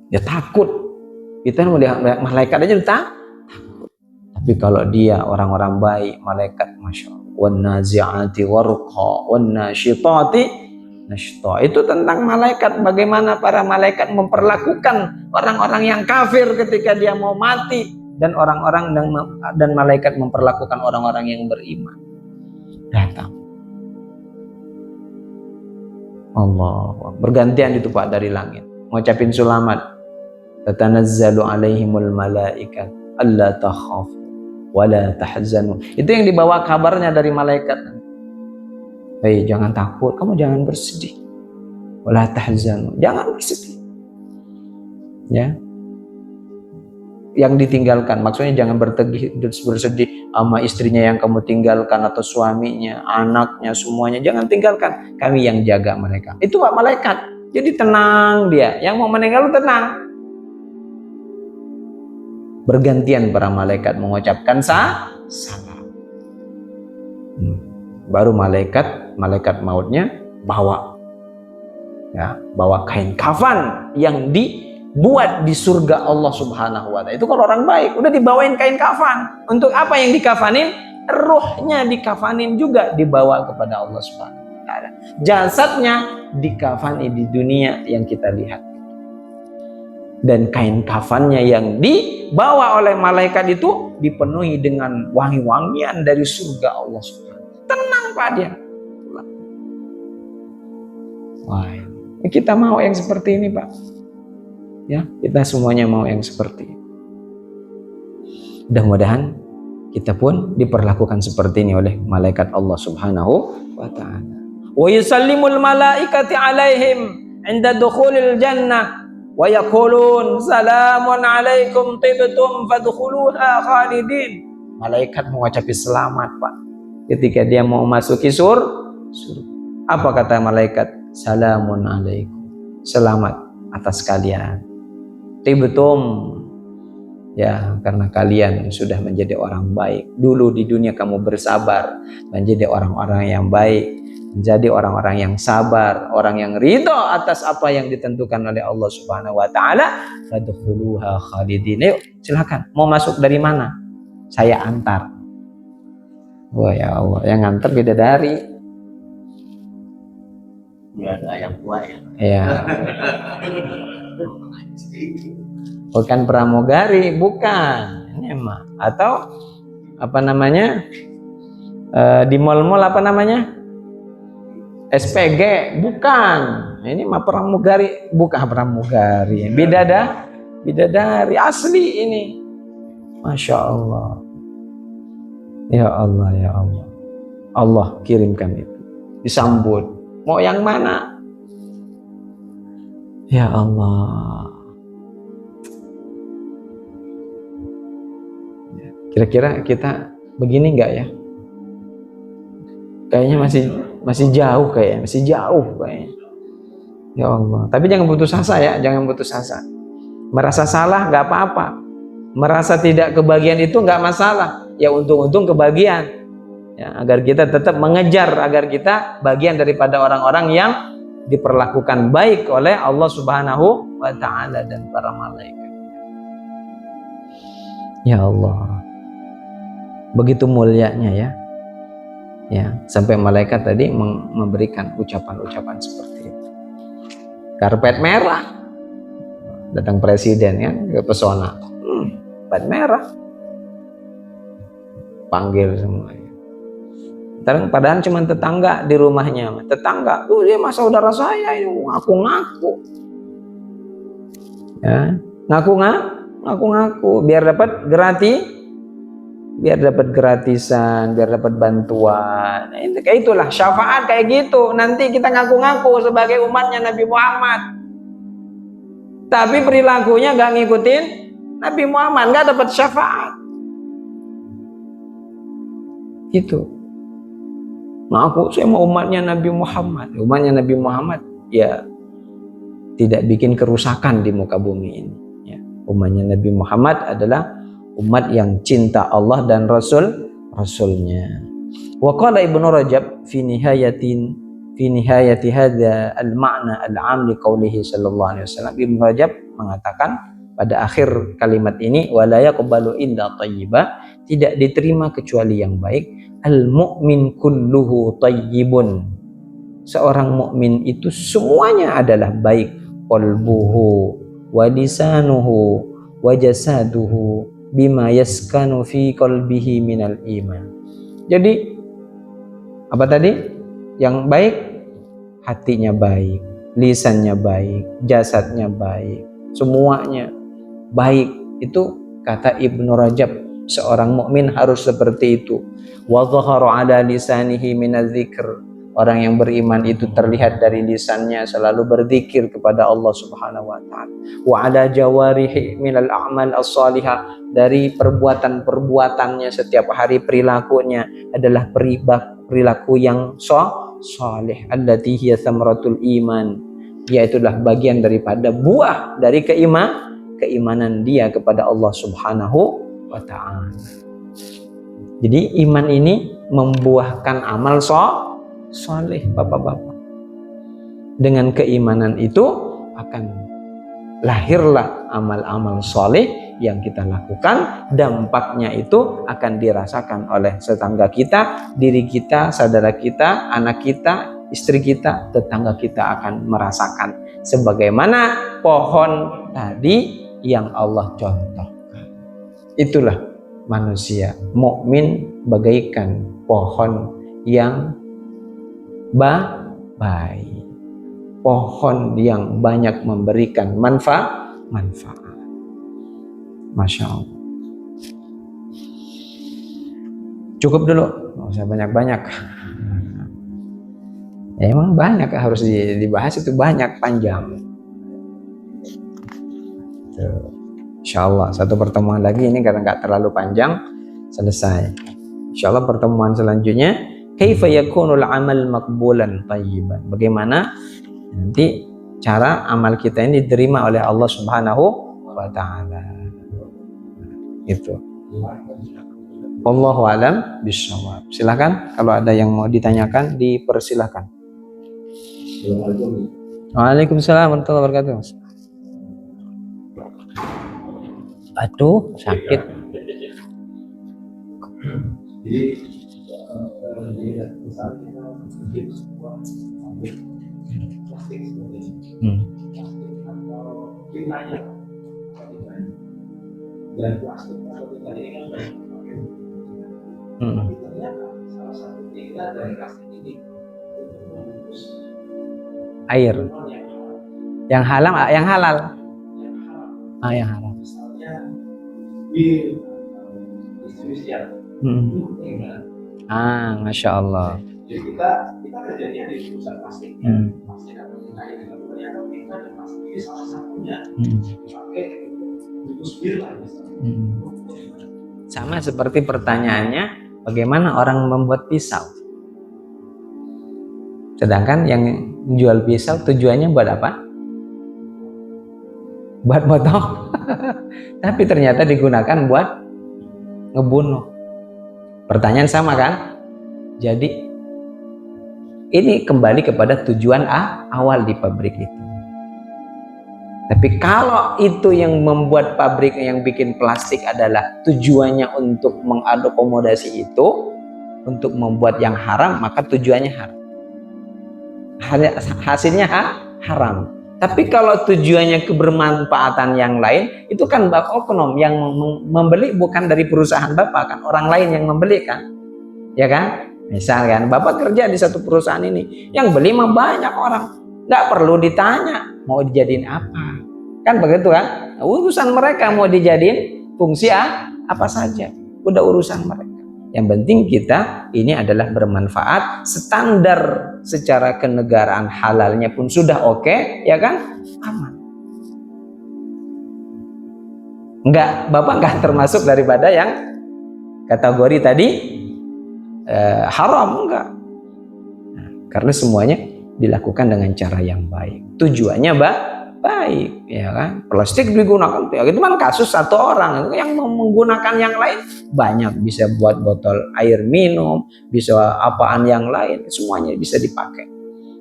Ya takut. Kita melihat malaikat aja takut. Tapi kalau dia orang-orang baik, malaikat masya Allah. Wan nazi'ati warqa wan nasyitati nashta. Itu tentang malaikat, bagaimana para malaikat memperlakukan orang-orang yang kafir ketika dia mau mati, dan orang-orang dan malaikat memperlakukan orang-orang yang beriman. Datang. Allah bergantian itu Pak dari langit ngucapin sulamat. Tatanazzalu alaihimul malaikat alla takhafu wala tahzanu. Itu yang dibawa kabarnya dari malaikat. Hei, jangan takut, kamu jangan bersedih. Wala tahzanu, jangan bersedih. Ya. Yang ditinggalkan, maksudnya jangan bersedih sama istrinya yang kamu tinggalkan atau suaminya, anaknya, semuanya jangan tinggalkan. Kami yang jaga mereka. Itu Pak malaikat. Jadi tenang dia. Yang mau meninggal tenang. Bergantian para malaikat mengucapkan salam. Baru malaikat mautnya bawa kain kafan yang dibuat di surga Allah Subhanahu wa taala. Itu kalau orang baik udah dibawain kain kafan. Untuk apa yang dikafanin? Ruhnya dikafanin juga dibawa kepada Allah Subhanahu wa taala. Jasadnya dikafani di dunia yang kita lihat. Dan kain kafannya yang dibawa oleh malaikat itu dipenuhi dengan wangi-wangian dari surga Allah Subhanahu. Tenang Pak dia. Wah, kita mau yang seperti ini Pak. Ya, kita semuanya mau yang seperti ini. Mudah-mudahan kita pun diperlakukan seperti ini oleh malaikat Allah Subhanahu wa taala. Wa yusallimul malaikati alaihim 'inda dukhulil jannah. Wa yaqulun salamun alaikum tibtum fadkhuluha khalidin. Malaikat mengucapi selamat Pak ketika dia mau masuki surga. Apa kata malaikat? Salamun alaikum, selamat atas kalian. Tibtum, ya karena kalian sudah menjadi orang baik. Dulu di dunia kamu bersabar menjadi orang-orang yang baik, menjadi orang-orang yang sabar, orang yang ridho atas apa yang ditentukan oleh Allah Subhanahu wa taala. Fadkhuluha khalidin. Yuk, silakan. Mau masuk dari mana? Saya antar. Wah ya Allah, yang antar bidadari. Ya ada yang tua ya. Ya. Bukan pramugari, bukan. Ini mah atau apa namanya? Di mal-mal apa namanya? SPG, bukan. Ini mah pramugari, bukan pramugari. bidadari asli ini. Masya Allah. Ya Allah, ya Allah. Allah kirimkan itu. Disambut. Mau yang mana? Ya Allah. Kira-kira kita begini nggak ya? Kayaknya masih jauh kayaknya, masih jauh kayaknya. Ya Allah. Tapi jangan putus asa ya, jangan putus asa. Merasa salah nggak apa-apa. Merasa tidak kebagian itu nggak masalah. Ya untung-untung kebagian. Ya, agar kita tetap mengejar, agar kita bagian daripada orang-orang yang diperlakukan baik oleh Allah Subhanahu wa Ta'ala dan para malaikat. Ya Allah. Begitu mulianya ya. Ya, sampai malaikat tadi memberikan ucapan-ucapan seperti itu. Karpet merah, datang presiden ya ke pesona, karpet merah, panggil semuanya. Padahal cuma tetangga di rumahnya, tetangga, tuh dia mah saudara saya ini ngaku-ngaku, ya ngaku-ngaku biar dapat gratis. Biar dapat gratisan, biar dapat bantuan. Nah, kayak itulah syafaat kayak gitu. Nanti kita ngaku-ngaku sebagai umatnya Nabi Muhammad, tapi perilakunya gak ngikutin Nabi Muhammad, gak dapat syafaat. Itu. Ngaku saya mau umatnya Nabi Muhammad. Umatnya Nabi Muhammad ya tidak bikin kerusakan di muka bumi ini. Ya. Umatnya Nabi Muhammad adalah umat yang cinta Allah dan Rasulnya. Wa qala Ibnu Rajab fi nihayati hadza al-ma'na al-'am li qoulihi sallallahu alaihi wasallam. Ibnu Rajab mengatakan pada akhir kalimat ini, wala yaqbalu illa thayyibah, tidak diterima kecuali yang baik. Al-mu'min kulluhu thayyibun. Seorang mukmin itu semuanya adalah baik. Qalbuhu wa lisanuhu wa jasaduhu bima yaskanu fi qalbihi minal iman. Jadi apa tadi? Yang baik, hatinya baik, lisannya baik, jasadnya baik, semuanya baik. Itu kata Ibnu Rajab, seorang mukmin harus seperti itu. Wa dhahara ala lisanihi minadz-dzikr. Orang yang beriman itu terlihat dari lisannya selalu berzikir kepada Allah Subhanahu wa Ta'ala. Wa ala jawarihi minal a'mal as-salihah, dari perbuatan-perbuatannya setiap hari, perilakunya adalah perilaku yang salih. Allati hiya thamratul iman, yaitulah bagian daripada buah dari keimanan dia kepada Allah Subhanahu wa Ta'ala. Jadi iman ini membuahkan amal saleh, bapak-bapak. Dengan keimanan itu akan lahirlah amal-amal saleh yang kita lakukan. Dampaknya itu akan dirasakan oleh tetangga kita, diri kita, saudara kita, anak kita, istri kita, tetangga kita akan merasakan. Sebagaimana pohon tadi yang Allah contohkan. Itulah manusia mukmin bagaikan pohon yang baik, pohon yang banyak memberikan manfaat. Masya Allah. Cukup dulu, nggak usah banyak-banyak. Ya, emang banyak harus dibahas, itu banyak, panjang. Insya Allah satu pertemuan lagi ini karena nggak terlalu panjang, selesai. Insya Allah pertemuan selanjutnya, kaifa yakunul amal maqbulan thayyiban. Bagaimana nanti cara amal kita ini diterima oleh Allah Subhanahu wa Ta'ala. Itu. Wallahu a'lam bishawab. Silakan kalau ada yang mau ditanyakan, dipersilahkan. Waalaikumsalam warahmatullahi wabarakatuh. Aduh, sakit. Air yang halal, Yang haram. Misalnya di distribusian Masya Allah. jadi kita kerjanya di perusahaan plastik plastik atau kita ini ternyata kita dan plastik ini salah satunya dipakai bungkus bir lah misalnya. Sama seperti pertanyaannya, bagaimana orang membuat pisau? Sedangkan yang jual pisau tujuannya buat apa? Buat potong. Tapi ternyata digunakan buat ngebunuh. Pertanyaan sama kan? Jadi ini kembali kepada tujuan awal di pabrik itu. Tapi kalau itu yang membuat pabrik yang bikin plastik adalah tujuannya untuk mengakomodasi itu, untuk membuat yang haram, maka tujuannya haram. Hasilnya haram. Tapi kalau tujuannya kebermanfaatan yang lain, itu kan oknum yang membeli bukan dari perusahaan Bapak, kan orang lain yang membeli kan, ya kan? Misalkan Bapak kerja di satu perusahaan ini, yang beli mah banyak orang, nggak perlu ditanya mau dijadiin apa, kan begitu kan? Urusan mereka mau dijadiin fungsi apa saja, udah urusan mereka. Yang penting kita ini adalah bermanfaat, standar secara kenegaraan halalnya pun sudah oke, ya kan? Aman. Bapak nggak termasuk daripada yang kategori tadi haram, enggak. Nah, karena semuanya dilakukan dengan cara yang baik. Tujuannya baik, ya kan? Plastik digunakan, ya itu kan kasus satu orang, yang menggunakan yang lain banyak, bisa buat botol air minum, bisa apaan yang lain, semuanya bisa dipakai.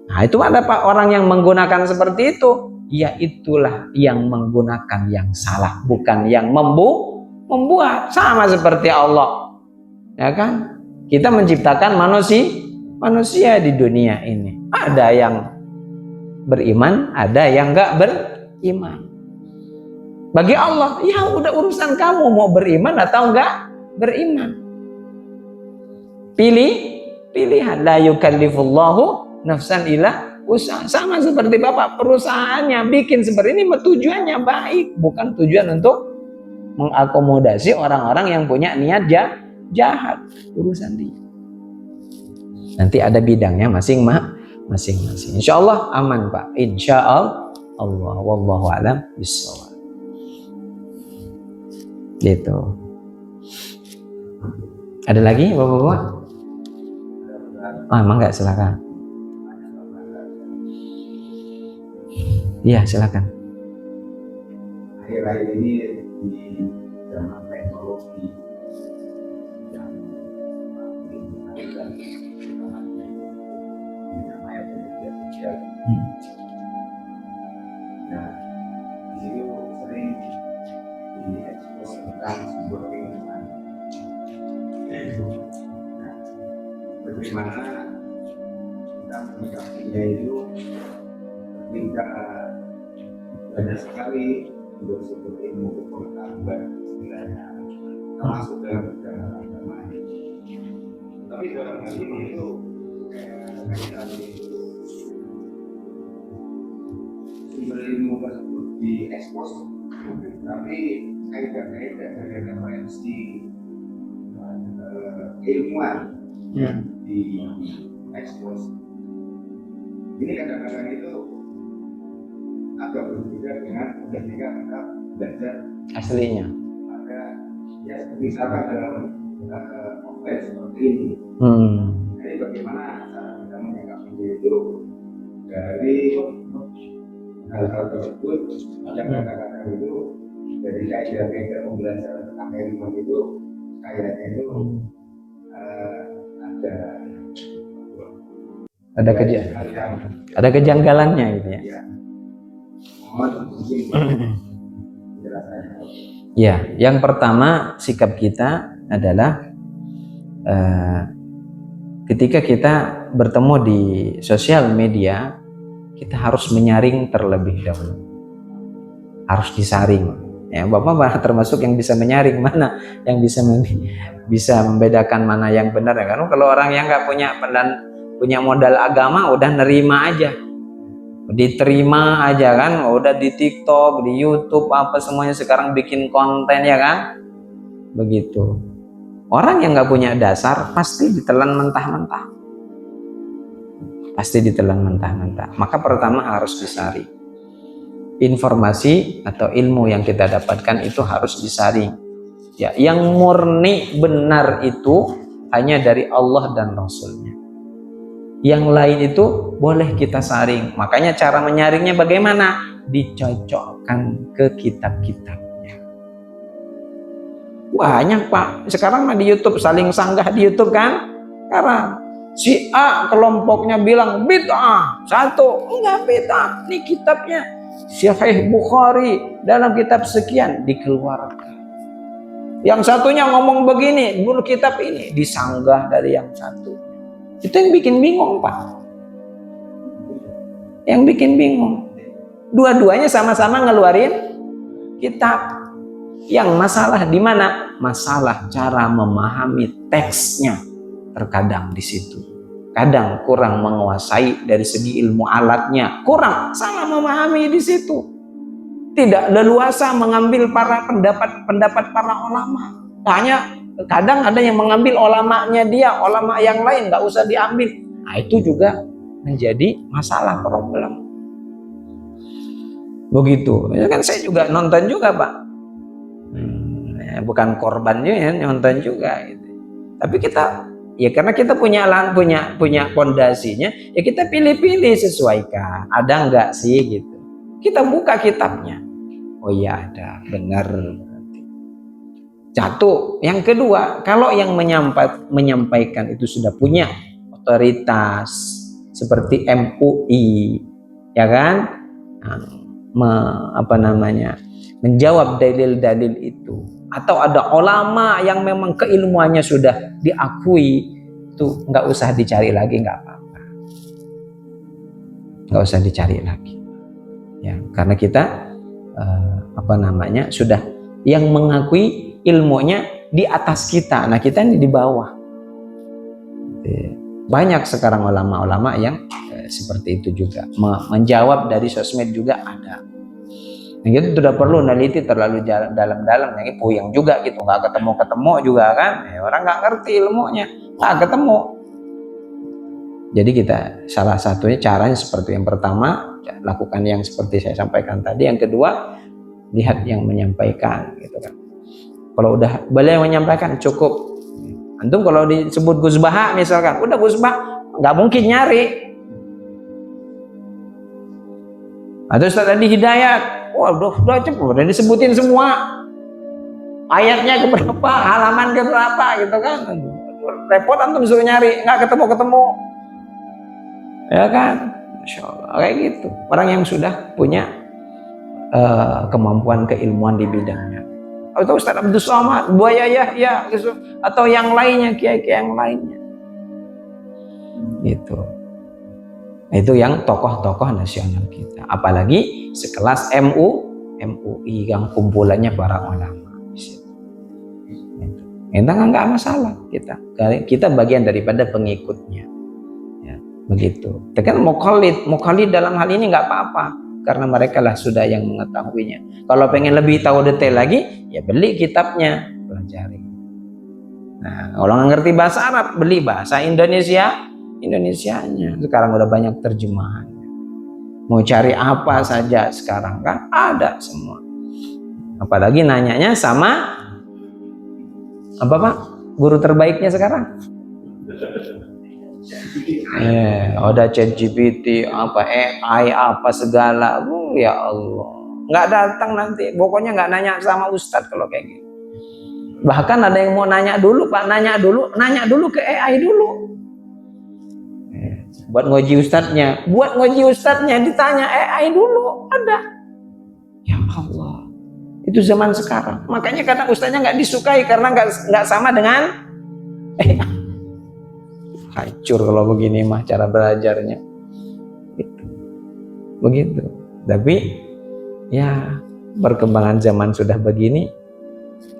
Nah, itu ada Pak orang yang menggunakan seperti itu, ya itulah yang menggunakan yang salah, bukan yang membuat. Sama seperti Allah, ya kan? Kita menciptakan manusia di dunia ini. Ada yang beriman, ada yang enggak beriman. Bagi Allah, ya udah urusan kamu mau beriman atau enggak beriman. Pilihan. La yukallifullahu nafsan illa wus'aha. Sama seperti Bapak, perusahaannya bikin seperti ini tujuannya baik, bukan tujuan untuk mengakomodasi orang-orang yang punya niat jahat. Urusan dia. Nanti ada bidangnya masing-masing. Insya Allah aman Pak. Insya Allah. Wallahu a'lam bishawab. Gitu. Ada lagi Bapak-bapak? Emang enggak, silakan. Iya, silakan. Akhir-akhir ini di zaman teknologi yang namanya media sosial. Nah, di situ sering diekspos tentang sebuah lingkungan. Nah, bagaimana kita menyikapinya itu ketika banyak sekali bersebut ilmu pengetahuan istilahnya termasuk dalam perjalanan agama ini. Tapi dalam hal ini itu kaitan sumber ilmu tersebut diekspos, tapi kaitan-kaitan dari referensi ilmuwan diekspos. Ini kadang-kadang itu agak berbeda dengan ketika kita belajar aslinya. Maka ya misalkan dalam offline seperti ini. Jadi bagaimana cara kita menyikapi itu dari hal-hal tersebut yang kadang-kadang itu dari kaidah-kaidah pembelajaran tentang ilmu itu kayaknya itu ada kejanggalannya gitu ya. Ya, yang pertama sikap kita adalah ketika kita bertemu di sosial media, kita harus menyaring terlebih dahulu. Harus disaring. Ya, Bapak termasuk yang bisa menyaring mana yang bisa membedakan mana yang benar ya. Karena kalau orang yang nggak punya modal agama udah nerima aja. diterima aja kan, udah di TikTok, di YouTube, apa semuanya sekarang bikin konten ya kan, begitu. Orang yang nggak punya dasar pasti ditelan mentah-mentah, pasti ditelan mentah-mentah. Maka pertama harus disaring. Informasi atau ilmu yang kita dapatkan itu harus disaring. Ya, yang murni benar itu hanya dari Allah dan Rasulnya. Yang lain itu boleh kita saring. Makanya cara menyaringnya bagaimana? Dicocokkan ke kitab-kitabnya. Banyak Pak, sekarang di YouTube saling sanggah di YouTube kan? Karena si A kelompoknya bilang bid'ah, satu enggak bid'ah, ini kitabnya Sahih Bukhari dalam kitab sekian dikeluarkan. Yang satunya ngomong begini, guru kitab ini disanggah dari yang satu. Itu yang bikin bingung Pak. Yang bikin bingung. Dua-duanya sama-sama ngeluarin kitab. Yang masalah di mana? Masalah cara memahami teksnya. Terkadang di situ. Kadang kurang menguasai dari segi ilmu alatnya. Kurang, salah memahami di situ. Tidak leluasa mengambil para pendapat para ulama. Hanya kadang ada yang mengambil ulamanya dia, ulama yang lain nggak usah diambil. Nah itu juga menjadi masalah, problem. Begitu. Ya kan saya juga nonton juga Pak. Bukan korbannya ya, nonton juga. Gitu. Tapi kita, ya karena kita punya pondasinya, ya kita pilih-pilih sesuaikan. Ada nggak sih gitu? Kita buka kitabnya. Oh iya ada, benar. Satu, yang kedua, kalau yang menyampaikan itu sudah punya otoritas seperti MUI, ya kan, menjawab dalil-dalil itu, atau ada ulama yang memang keilmuannya sudah diakui, itu nggak usah dicari lagi, nggak apa-apa, nggak usah dicari lagi, ya, karena kita sudah yang mengakui ilmunya di atas kita, nah kita ini di bawah. Banyak sekarang ulama-ulama yang seperti itu juga menjawab dari sosmed juga ada. Nah, itu tidak perlu neliti terlalu dalam-dalam, yang puyeng juga gitu, nggak ketemu juga kan, orang nggak ngerti ilmunya, nggak ketemu. Jadi kita salah satunya caranya seperti yang pertama, lakukan yang seperti saya sampaikan tadi. Yang kedua, lihat yang menyampaikan gitu kan. Kalau udah beliau menyampaikan cukup. Antum kalau disebut Gus Baha misalkan, udah Gus Baha nggak mungkin nyari. Atau Ustaz Adi Hidayat, wah udah cepet, udah disebutin semua. Ayatnya keberapa, halaman keberapa gitu kan. Repot antum suruh nyari, nggak ketemu. Ya kan? Masya Allah, kayak gitu. Orang yang sudah punya kemampuan keilmuan di bidangnya. Atau Ustaz Abdul Somad, Buaya Yahya, atau yang lainnya, kiai-kiai yang lainnya. Gitu. Itu yang tokoh-tokoh nasional kita. Apalagi sekelas MUI yang kumpulannya para ulama. Kita nggak masalah kita bagian daripada pengikutnya. Ya, begitu. Tekan mukallid dalam hal ini nggak apa-apa. Karena mereka lah sudah yang mengetahuinya. Kalau pengen lebih tahu detail lagi, ya beli kitabnya, pelajari. Nah, kalau nggak ngerti bahasa Arab, beli bahasa Indonesianya. Sekarang udah banyak terjemahan. Mau cari apa saja sekarang kan ada semua. Apalagi nanyanya sama apa Pak? Guru terbaiknya sekarang? Ada ChatGPT, apa AI, apa segala, ya Allah, nggak datang nanti. Pokoknya nggak nanya sama Ustadz kalau kayak gitu. Bahkan ada yang mau nanya dulu, Pak, nanya dulu ke AI dulu. Buat ngoji Ustadznya, ditanya AI dulu, ada. Ya Allah, itu zaman sekarang. Makanya kadang Ustadznya nggak disukai karena nggak sama dengan hancur kalau begini mah cara belajarnya. Begitu. Tapi ya perkembangan zaman sudah begini,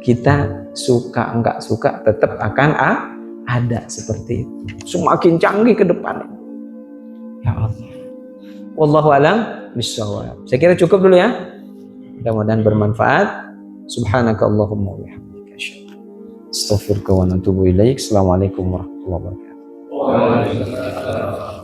kita suka enggak suka tetap akan ada seperti itu. Semakin canggih ke depan. Ya Allah. Wallahu a'lam bishawab. Saya kira cukup dulu ya. Mudah-mudahan bermanfaat. Subhanaka Allahumma wa bihamdika asyhadu astaghfiruka wa atubu ilaik. Assalamualaikum warahmatullahi wabarakatuh. Waalaikumsalam.